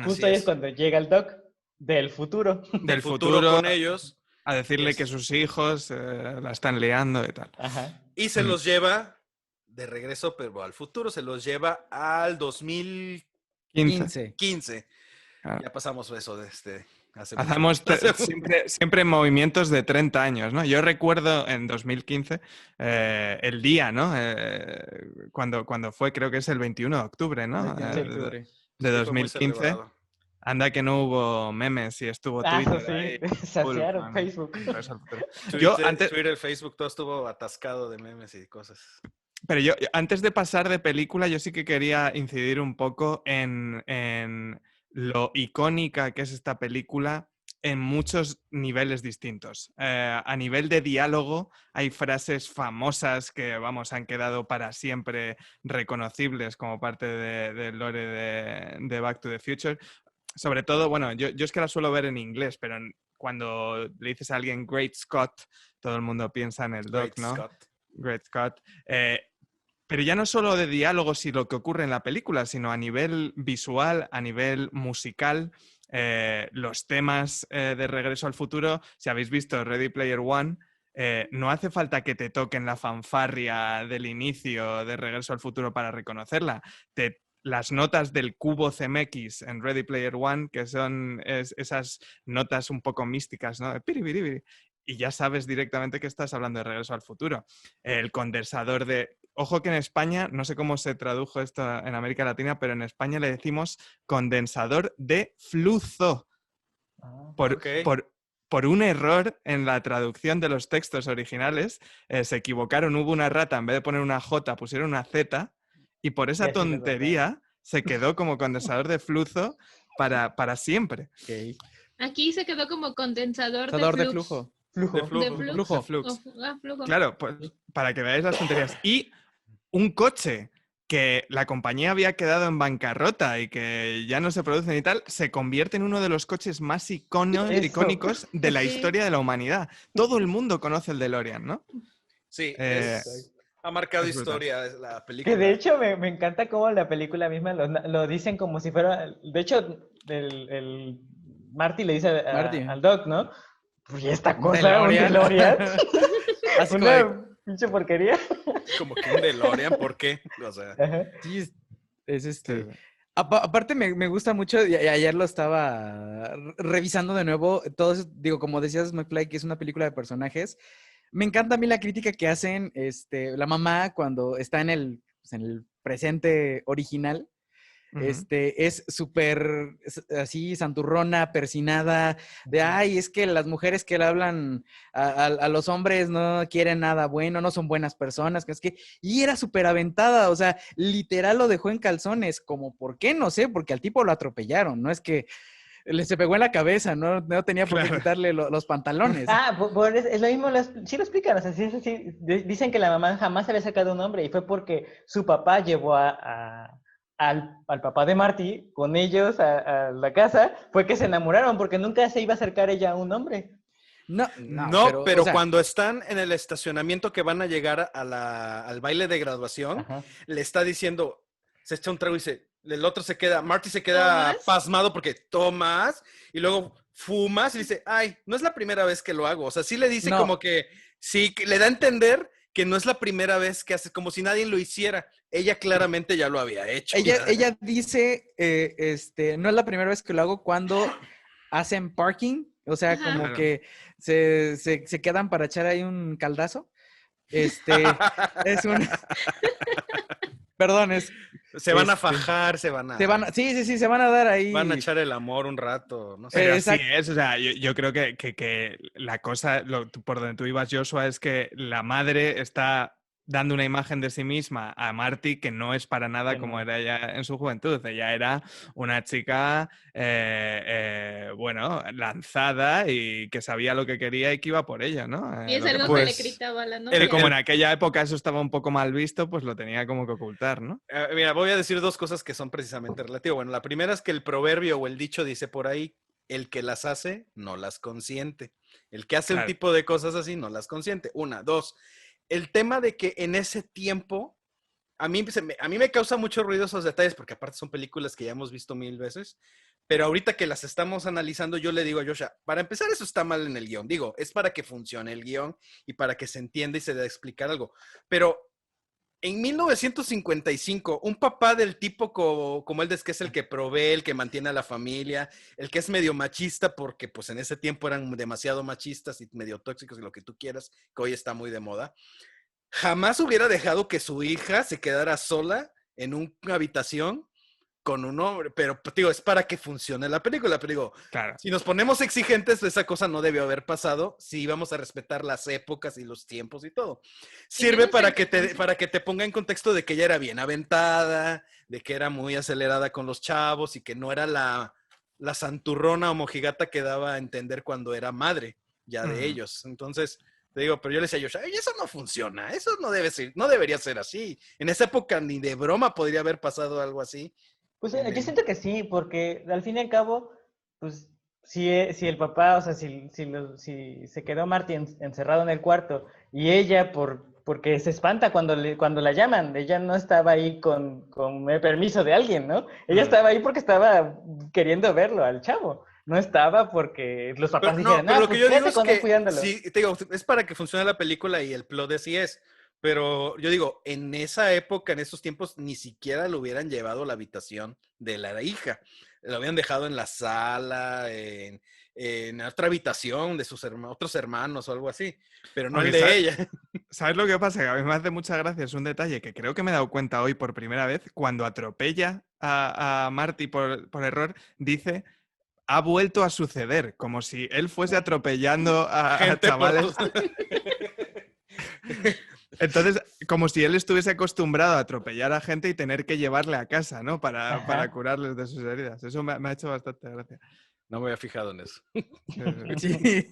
Justo ahí es cuando llega el Doc del futuro. Del futuro con ellos. A decirle que sus hijos la están liando y tal. Ajá. Y se los lleva de regreso, pero al futuro, se los lleva al 2015. Claro. Ya pasamos eso de Hacemos siempre movimientos de 30 años, ¿no? Yo recuerdo en 2015, el día, ¿no? Cuando fue, creo que es el 21 de octubre, ¿no? De 2015. Anda que no hubo memes y estuvo Twitter. Sí, saciaron Facebook. Twitter, Facebook, todo estuvo atascado de memes y cosas. Pero yo, antes de pasar de película, yo sí que quería incidir un poco en lo icónica que es esta película en muchos niveles distintos. A nivel de diálogo, hay frases famosas que, vamos, han quedado para siempre reconocibles como parte del lore de Back to the Future. Sobre todo, bueno, yo es que la suelo ver en inglés, pero cuando le dices a alguien Great Scott, todo el mundo piensa en el Doc, ¿no? Great Scott. Pero ya no solo de diálogos y lo que ocurre en la película, sino a nivel visual, a nivel musical, los temas de Regreso al Futuro, si habéis visto Ready Player One, no hace falta que te toquen la fanfarria del inicio de Regreso al Futuro para reconocerla. Las notas del cubo CMX en Ready Player One, que son esas notas un poco místicas, ¿no? Y ya sabes directamente que estás hablando de Regreso al Futuro. El condensador de... Ojo que en España, no sé cómo se tradujo esto en América Latina, pero en España le decimos condensador de flujo. Por un error en la traducción de los textos originales, se equivocaron, hubo una rata, en vez de poner una J, pusieron una Z, y por esa tontería se quedó como condensador de flujo para siempre. Okay. Aquí se quedó como condensador Condensador de flux. flujo. De De flujo. flux. Flujo. De flux. Flujo. Claro, pues para que veáis las tonterías. Y un coche que la compañía había quedado en bancarrota y que ya no se producen y tal, se convierte en uno de los coches más icónicos de la Sí. historia de la humanidad. Todo el mundo conoce el DeLorean, ¿no? Sí, Eh, ha marcado es brutal. historia la película. Que de hecho me encanta cómo la película misma lo dicen como si fuera. De hecho, el Marty le dice Marty. al Doc, ¿no? Pues ¿y esta ¿Un cosa, un DeLorean. Así como de, Una pinche porquería. Como que un DeLorean, ¿por qué? O sea, Ajá. sí, es Sí. Aparte me gusta mucho, y ayer lo estaba revisando de nuevo, todos, digo, como decías, McFly, que es una película de personajes. Me encanta a mí la crítica que hacen la mamá cuando está en el presente original. Ujú. Es súper así santurrona, persinada, de ay, es que las mujeres que le hablan a los hombres no quieren nada bueno, no son buenas personas, que es que, y era súper aventada, o sea, literal lo dejó en calzones, como, ¿por qué? No sé, porque al tipo lo atropellaron, no es que se pegó en la cabeza, no tenía por qué Claro. quitarle los pantalones. Es lo mismo, sí lo explican, o sea, sí, dicen que la mamá jamás había sacado un hombre y fue porque su papá llevó al papá de Marty con ellos a la casa, fue que se enamoraron porque nunca se iba a acercar ella a un hombre. No, pero o sea, cuando están en el estacionamiento que van a llegar al baile de graduación, Ajá. le está diciendo, se echa un trago y el otro se queda, Marty se queda ¿Tomas? pasmado porque tomas y luego fumas y dice, ay, no es la primera vez que lo hago. O sea, sí le dice No. como que, sí, que le da a entender que no es la primera vez que hace, como si nadie lo hiciera. Ella claramente ya lo había hecho. ella dice, no es la primera vez que lo hago cuando hacen parking, o sea, Ajá. como Claro. que se quedan para echar ahí un caldazo. Es un... Perdón, Se van a este, fajar, se van a... Sí, se van a dar ahí. van a echar el amor un rato, no sé. Pero exacto. así es, o sea, yo creo que la cosa, por donde tú ibas, Joshua, es que la madre está dando una imagen de sí misma a Marty que no es para nada Que como no. era ella en su juventud. Ella era una chica, bueno, lanzada y que sabía lo que quería y que iba por ella, ¿no? Y es Lo que algo pasa que es le gritaba a la el- novia. que como en aquella época eso estaba un poco mal visto, pues lo tenía como que ocultar, ¿no? Mira, voy a decir dos cosas que son precisamente relativas. Bueno, la primera es que el proverbio o el dicho dice por ahí, el que las hace, no las consiente. El que hace un Claro. tipo de cosas así, no las consiente. Una, dos, el tema de que en ese tiempo, a mí me causa mucho ruido esos detalles, porque aparte son películas que ya hemos visto 1000 veces, pero ahorita que las estamos analizando, yo le digo a Joshua, para empezar eso está mal en el guión. Digo, es para que funcione el guión y para que se entienda y se dé a explicar algo. Pero en 1955, un papá del tipo como él, que es el que provee, el que mantiene a la familia, el que es medio machista, porque pues en ese tiempo eran demasiado machistas y medio tóxicos y lo que tú quieras, que hoy está muy de moda, jamás hubiera dejado que su hija se quedara sola en una habitación con un hombre, pero digo, es para que funcione la película, pero digo, Claro. si nos ponemos exigentes, esa cosa no debió haber pasado si íbamos a respetar las épocas y los tiempos y todo. Sirve menos para en- para que te ponga en contexto de que ella era bien aventada, de que era muy acelerada con los chavos y que no era la santurrona o mojigata que daba a entender cuando era madre ya de ellos. Entonces, te digo, pero yo le decía a Josh, "Ay, eso no funciona, eso no debe ser, no debería ser así. En esa época ni de broma podría haber pasado algo así. Pues En yo el- siento que sí, porque al fin y al cabo, pues si el papá, o sea, si se quedó Marty encerrado en el cuarto y ella porque se espanta cuando la llaman, ella no estaba ahí con el permiso de alguien, ¿no? Ella estaba ahí porque estaba queriendo verlo al chavo, no estaba porque los papás Pero, dijeran, pero lo pues que yo digo quédate es con él que cuidándolo. sí, te digo, es para que funcione la película y el plot de sí es. Pero yo digo, en esa época, en esos tiempos, ni siquiera lo hubieran llevado a la habitación de la hija. Lo habían dejado en la sala, en otra habitación de sus otros hermanos o algo así. Pero no Aunque el de ¿sabes? ella. ¿Sabes lo que pasa? Que a mí me hace mucha gracia, es un detalle que creo que me he dado cuenta hoy por primera vez, cuando atropella a Marty por error, dice, ha vuelto a suceder, como si él fuese atropellando a Gente por chavales. Entonces, como si él estuviese acostumbrado a atropellar a gente y tener que llevarle a casa, ¿no? Para Ajá. curarles de sus heridas. Eso me ha hecho bastante gracia. No me había fijado en eso. Sí.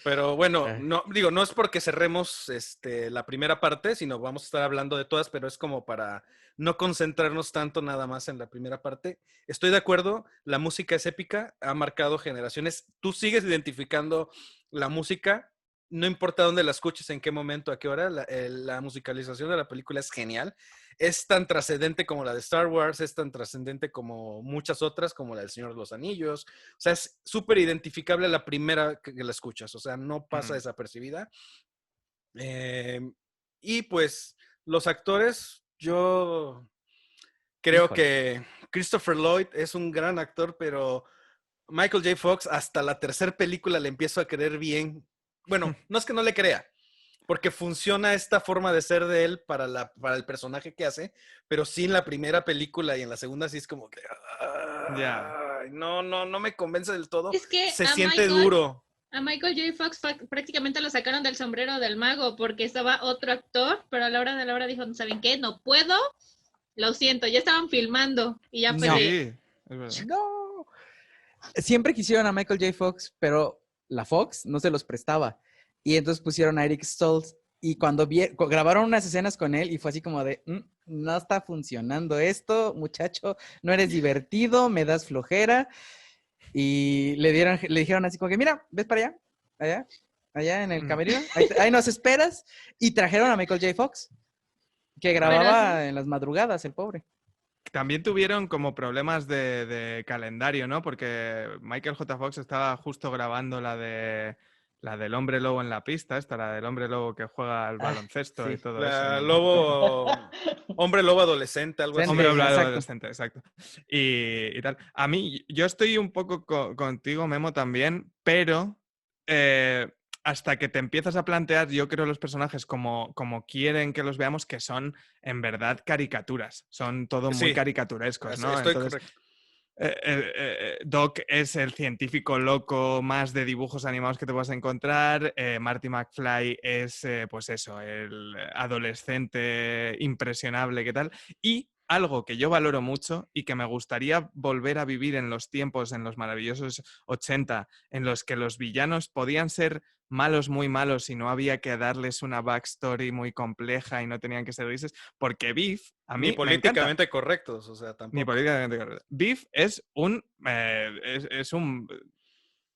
Pero bueno, no es porque cerremos la primera parte, sino vamos a estar hablando de todas, pero es como para no concentrarnos tanto nada más en la primera parte. Estoy de acuerdo, la música es épica, ha marcado generaciones. Tú sigues identificando la música, no importa dónde la escuches, en qué momento, a qué hora, la musicalización de la película es genial. Es tan trascendente como la de Star Wars, es tan trascendente como muchas otras, como la del Señor de los Anillos. O sea, es súper identificable la primera que la escuchas, o sea, no pasa desapercibida. Y pues los actores, yo creo que Christopher Lloyd es un gran actor, pero Michael J. Fox hasta la tercera película le empiezo a querer bien. Bueno, no es que no le crea, porque funciona esta forma de ser de él para el personaje que hace, pero sí en la primera película y en la segunda sí es como que no me convence del todo. Es que se siente duro. A Michael J. Fox prácticamente lo sacaron del sombrero del mago porque estaba otro actor, pero a la hora de la hora dijo, ¿saben qué? No puedo, lo siento, ya estaban filmando y ya fue No. Sí, es verdad. No. Siempre quisieron a Michael J. Fox, pero la Fox no se los prestaba. Y entonces pusieron a Eric Stoltz. Y cuando grabaron unas escenas con él y fue así como de, no está funcionando esto, muchacho, no eres divertido, me das flojera. Y le dijeron así como que, mira, ves para allá en el camerino, ahí nos esperas. Y trajeron a Michael J. Fox, que grababa en las madrugadas, el pobre. También tuvieron como problemas de calendario, ¿no? Porque Michael J. Fox estaba justo grabando la del hombre lobo en la pista, la del hombre lobo que juega al baloncesto sí. y todo La eso. hombre lobo adolescente, algo así. Hombre lobo exacto. adolescente, exacto. Y tal. A mí, yo estoy un poco contigo, Memo, también, pero hasta que te empiezas a plantear, yo creo, los personajes como quieren que los veamos, que son en verdad caricaturas. Son todo muy Sí, caricaturescos, ¿no? Estoy Entonces, correcto. Doc es el científico loco más de dibujos animados que te vas a encontrar. Marty McFly es, pues eso, el adolescente impresionable, ¿qué tal? Y algo que yo valoro mucho y que me gustaría volver a vivir en los tiempos, en los maravillosos 80, en los que los villanos podían ser malos, muy malos, y no había que darles una backstory muy compleja y no tenían que ser grises, porque Beef, a mí Ni me políticamente encanta. correctos, o sea, tampoco. Ni políticamente correcto. Beef es un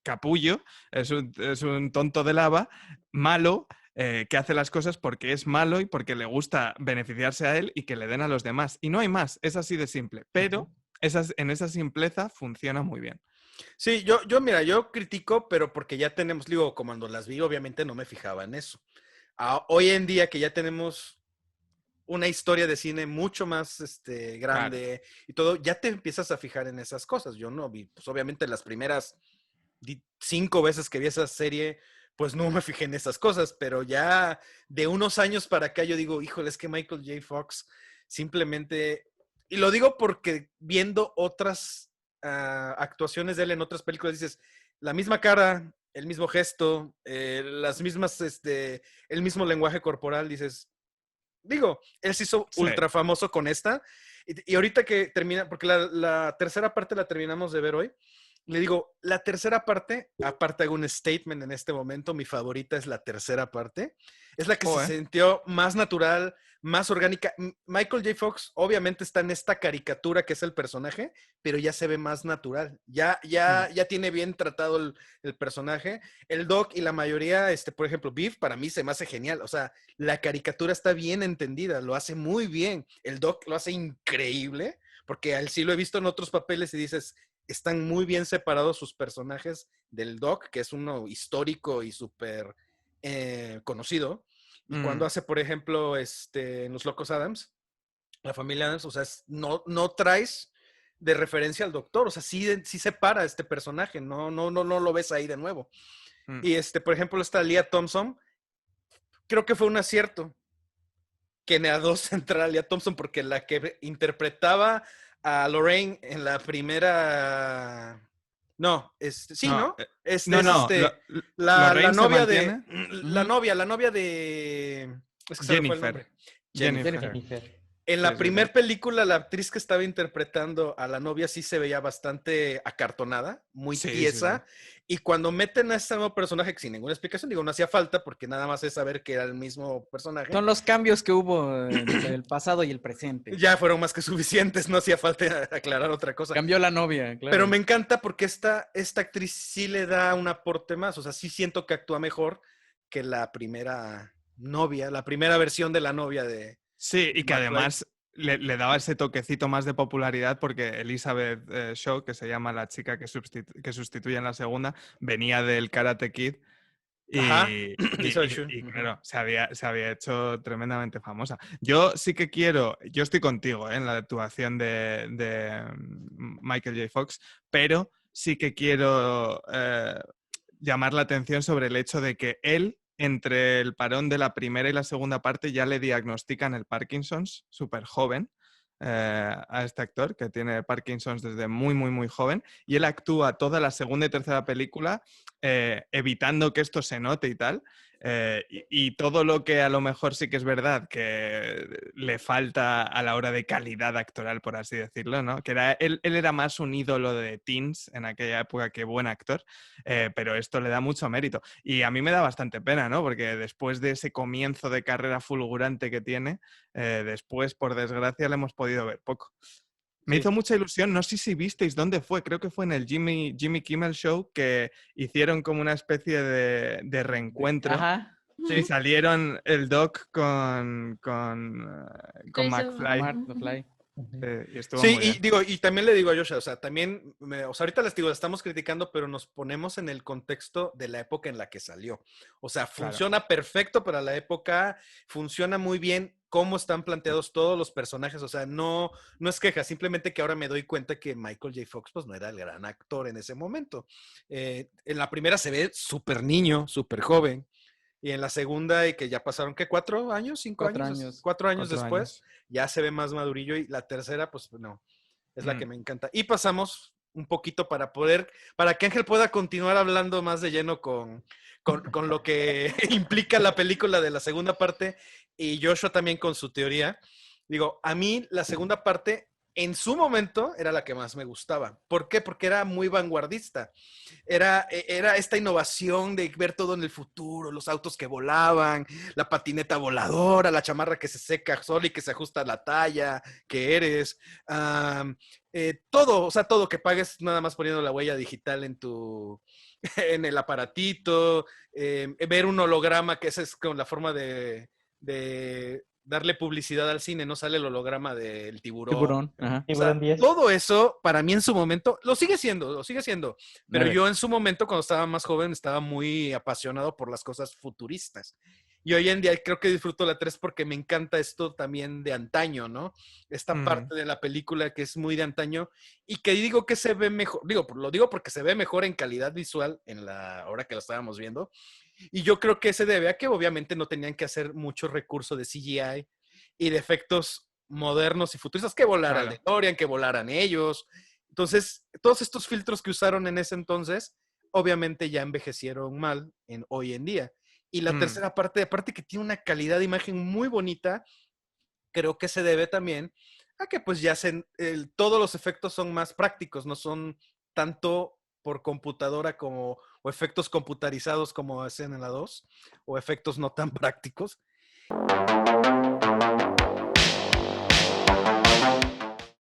capullo, es un tonto de lava, malo, que hace las cosas porque es malo y porque le gusta beneficiarse a él y que le den a los demás. Y no hay más, es así de simple. Pero en esa simpleza funciona muy bien. Sí, mira, yo critico, pero porque ya tenemos, digo, como cuando las vi, obviamente no me fijaba en eso. Hoy en día que ya tenemos una historia de cine mucho más grande y todo, ya te empiezas a fijar en esas cosas. Yo no vi, pues obviamente las primeras 5 veces que vi esa serie, pues no me fijé en esas cosas, pero ya de unos años para acá yo digo, híjole, es que Michael J. Fox simplemente, y lo digo porque viendo otras actuaciones de él en otras películas, dices, la misma cara, el mismo gesto, las mismas, el mismo lenguaje corporal, dices, digo, él se hizo ultra famoso con esta, y ahorita que termina, porque la tercera parte la terminamos de ver hoy, le digo, la tercera parte, aparte hago un statement en este momento, mi favorita es la tercera parte, es la que se sintió más natural, más orgánica. Michael J. Fox obviamente está en esta caricatura que es el personaje, pero ya se ve más natural, ya tiene bien tratado el personaje. El Doc y la mayoría, por ejemplo, Beef, para mí se me hace genial, o sea, la caricatura está bien entendida, lo hace muy bien, el Doc lo hace increíble, porque a él sí lo he visto en otros papeles y dices, están muy bien separados sus personajes del Doc, que es uno histórico y súper conocido. Y cuando hace, por ejemplo, en Los Locos Adams, la familia Adams, o sea, no traes de referencia al doctor, o sea, sí separa este personaje, no lo ves ahí de nuevo. Y por ejemplo, esta Lea Thompson, creo que fue un acierto que en la 2 entrara Lea Thompson, porque la que interpretaba a Lorraine en la primera... No, sí, ¿no? La novia de... La novia de... Es que Jennifer. Jennifer. En la Sí, sí, primer sí. película, la actriz que estaba interpretando a la novia sí se veía bastante acartonada, muy Sí, sí, sí. tiesa. Y cuando meten a este nuevo personaje, que sin ninguna explicación, digo, no hacía falta porque nada más es saber que era el mismo personaje, Son los cambios que hubo entre el pasado y el presente. ya fueron más que suficientes, no hacía falta aclarar otra cosa. Cambió la novia, Pero claro. me encanta porque esta actriz sí le da un aporte más, o sea, sí siento que actúa mejor que la primera novia, la primera versión de la novia de Sí, y que McFly. además le daba ese toquecito más de popularidad porque Elizabeth Shaw, que se llama la chica que sustituye en la segunda, venía del Karate Kid Ajá, y, Elizabeth Shue. y claro, se había hecho tremendamente famosa. Yo sí que quiero, yo estoy contigo en la actuación de Michael J. Fox, pero sí que quiero llamar la atención sobre el hecho de que él, entre el parón de la primera y la segunda parte, ya le diagnostican el Parkinson's, súper joven, a este actor, que tiene Parkinson's desde muy, muy, muy joven, y él actúa toda la segunda y tercera película evitando que esto se note y tal. Y todo lo que a lo mejor sí que es verdad que le falta a la hora de calidad actoral, por así decirlo, ¿no? Que él era más un ídolo de teens en aquella época que buen actor, pero esto le da mucho mérito. Y a mí me da bastante pena, ¿no? Porque después de ese comienzo de carrera fulgurante que tiene, después, por desgracia, le hemos podido ver poco. Me Sí. hizo mucha ilusión, no sé si visteis dónde fue, creo que fue en el Jimmy Kimmel Show, que hicieron como una especie de reencuentro. Ajá. Y salieron el Doc con Eso, McFly. McFly. Y estuvo Sí, muy bien. y digo, y también le digo a Joshua, o sea, también, o sea, ahorita les digo, la estamos criticando, pero nos ponemos en el contexto de la época en la que salió. O sea, Claro. funciona perfecto para la época, funciona muy bien cómo están planteados todos los personajes, o sea, no es queja, simplemente que ahora me doy cuenta que Michael J. Fox, pues no era el gran actor en ese momento. En la primera se ve súper niño, súper joven. Y en la segunda, y que ya pasaron, ¿qué? ¿4 años? ¿5 4 años? años. 4 años 4 después, años. ya se ve más madurillo. Y la tercera, pues no, es la que Mm. me encanta. Y pasamos un poquito para que Ángel pueda continuar hablando más de lleno con lo que implica la película de la segunda parte y Joshua también con su teoría. Digo, a mí la segunda parte en su momento era la que más me gustaba. ¿Por qué? Porque era muy vanguardista. Era esta innovación de ver todo en el futuro, los autos que volaban, la patineta voladora, la chamarra que se seca sola y que se ajusta a la talla que eres. Todo, o sea, todo que pagues nada más poniendo la huella digital en el aparatito, ver un holograma que esa es con la forma de darle publicidad al cine, no sale el holograma del tiburón. Tiburón. Ajá. O sea, Tiburón 10. todo eso para mí en su momento lo sigue siendo, pero 9. yo en su momento cuando estaba más joven estaba muy apasionado por las cosas futuristas. Y hoy en día creo que disfruto la 3 porque me encanta esto también de antaño, ¿no? Esta Ujú. parte de la película que es muy de antaño y que digo que se ve mejor, lo digo porque se ve mejor en calidad visual en la hora que lo estábamos viendo. Y yo creo que se debe a que obviamente no tenían que hacer mucho recurso de CGI y de efectos modernos y futuristas, que volaran Claro. DeLorean, que volaran ellos. Entonces, todos estos filtros que usaron en ese entonces, obviamente ya envejecieron mal hoy en día. Y la tercera parte, aparte que tiene una calidad de imagen muy bonita, creo que se debe también a que pues ya todos los efectos son más prácticos, no son tanto por computadora o efectos computarizados como hacen en la 2, o efectos no tan prácticos.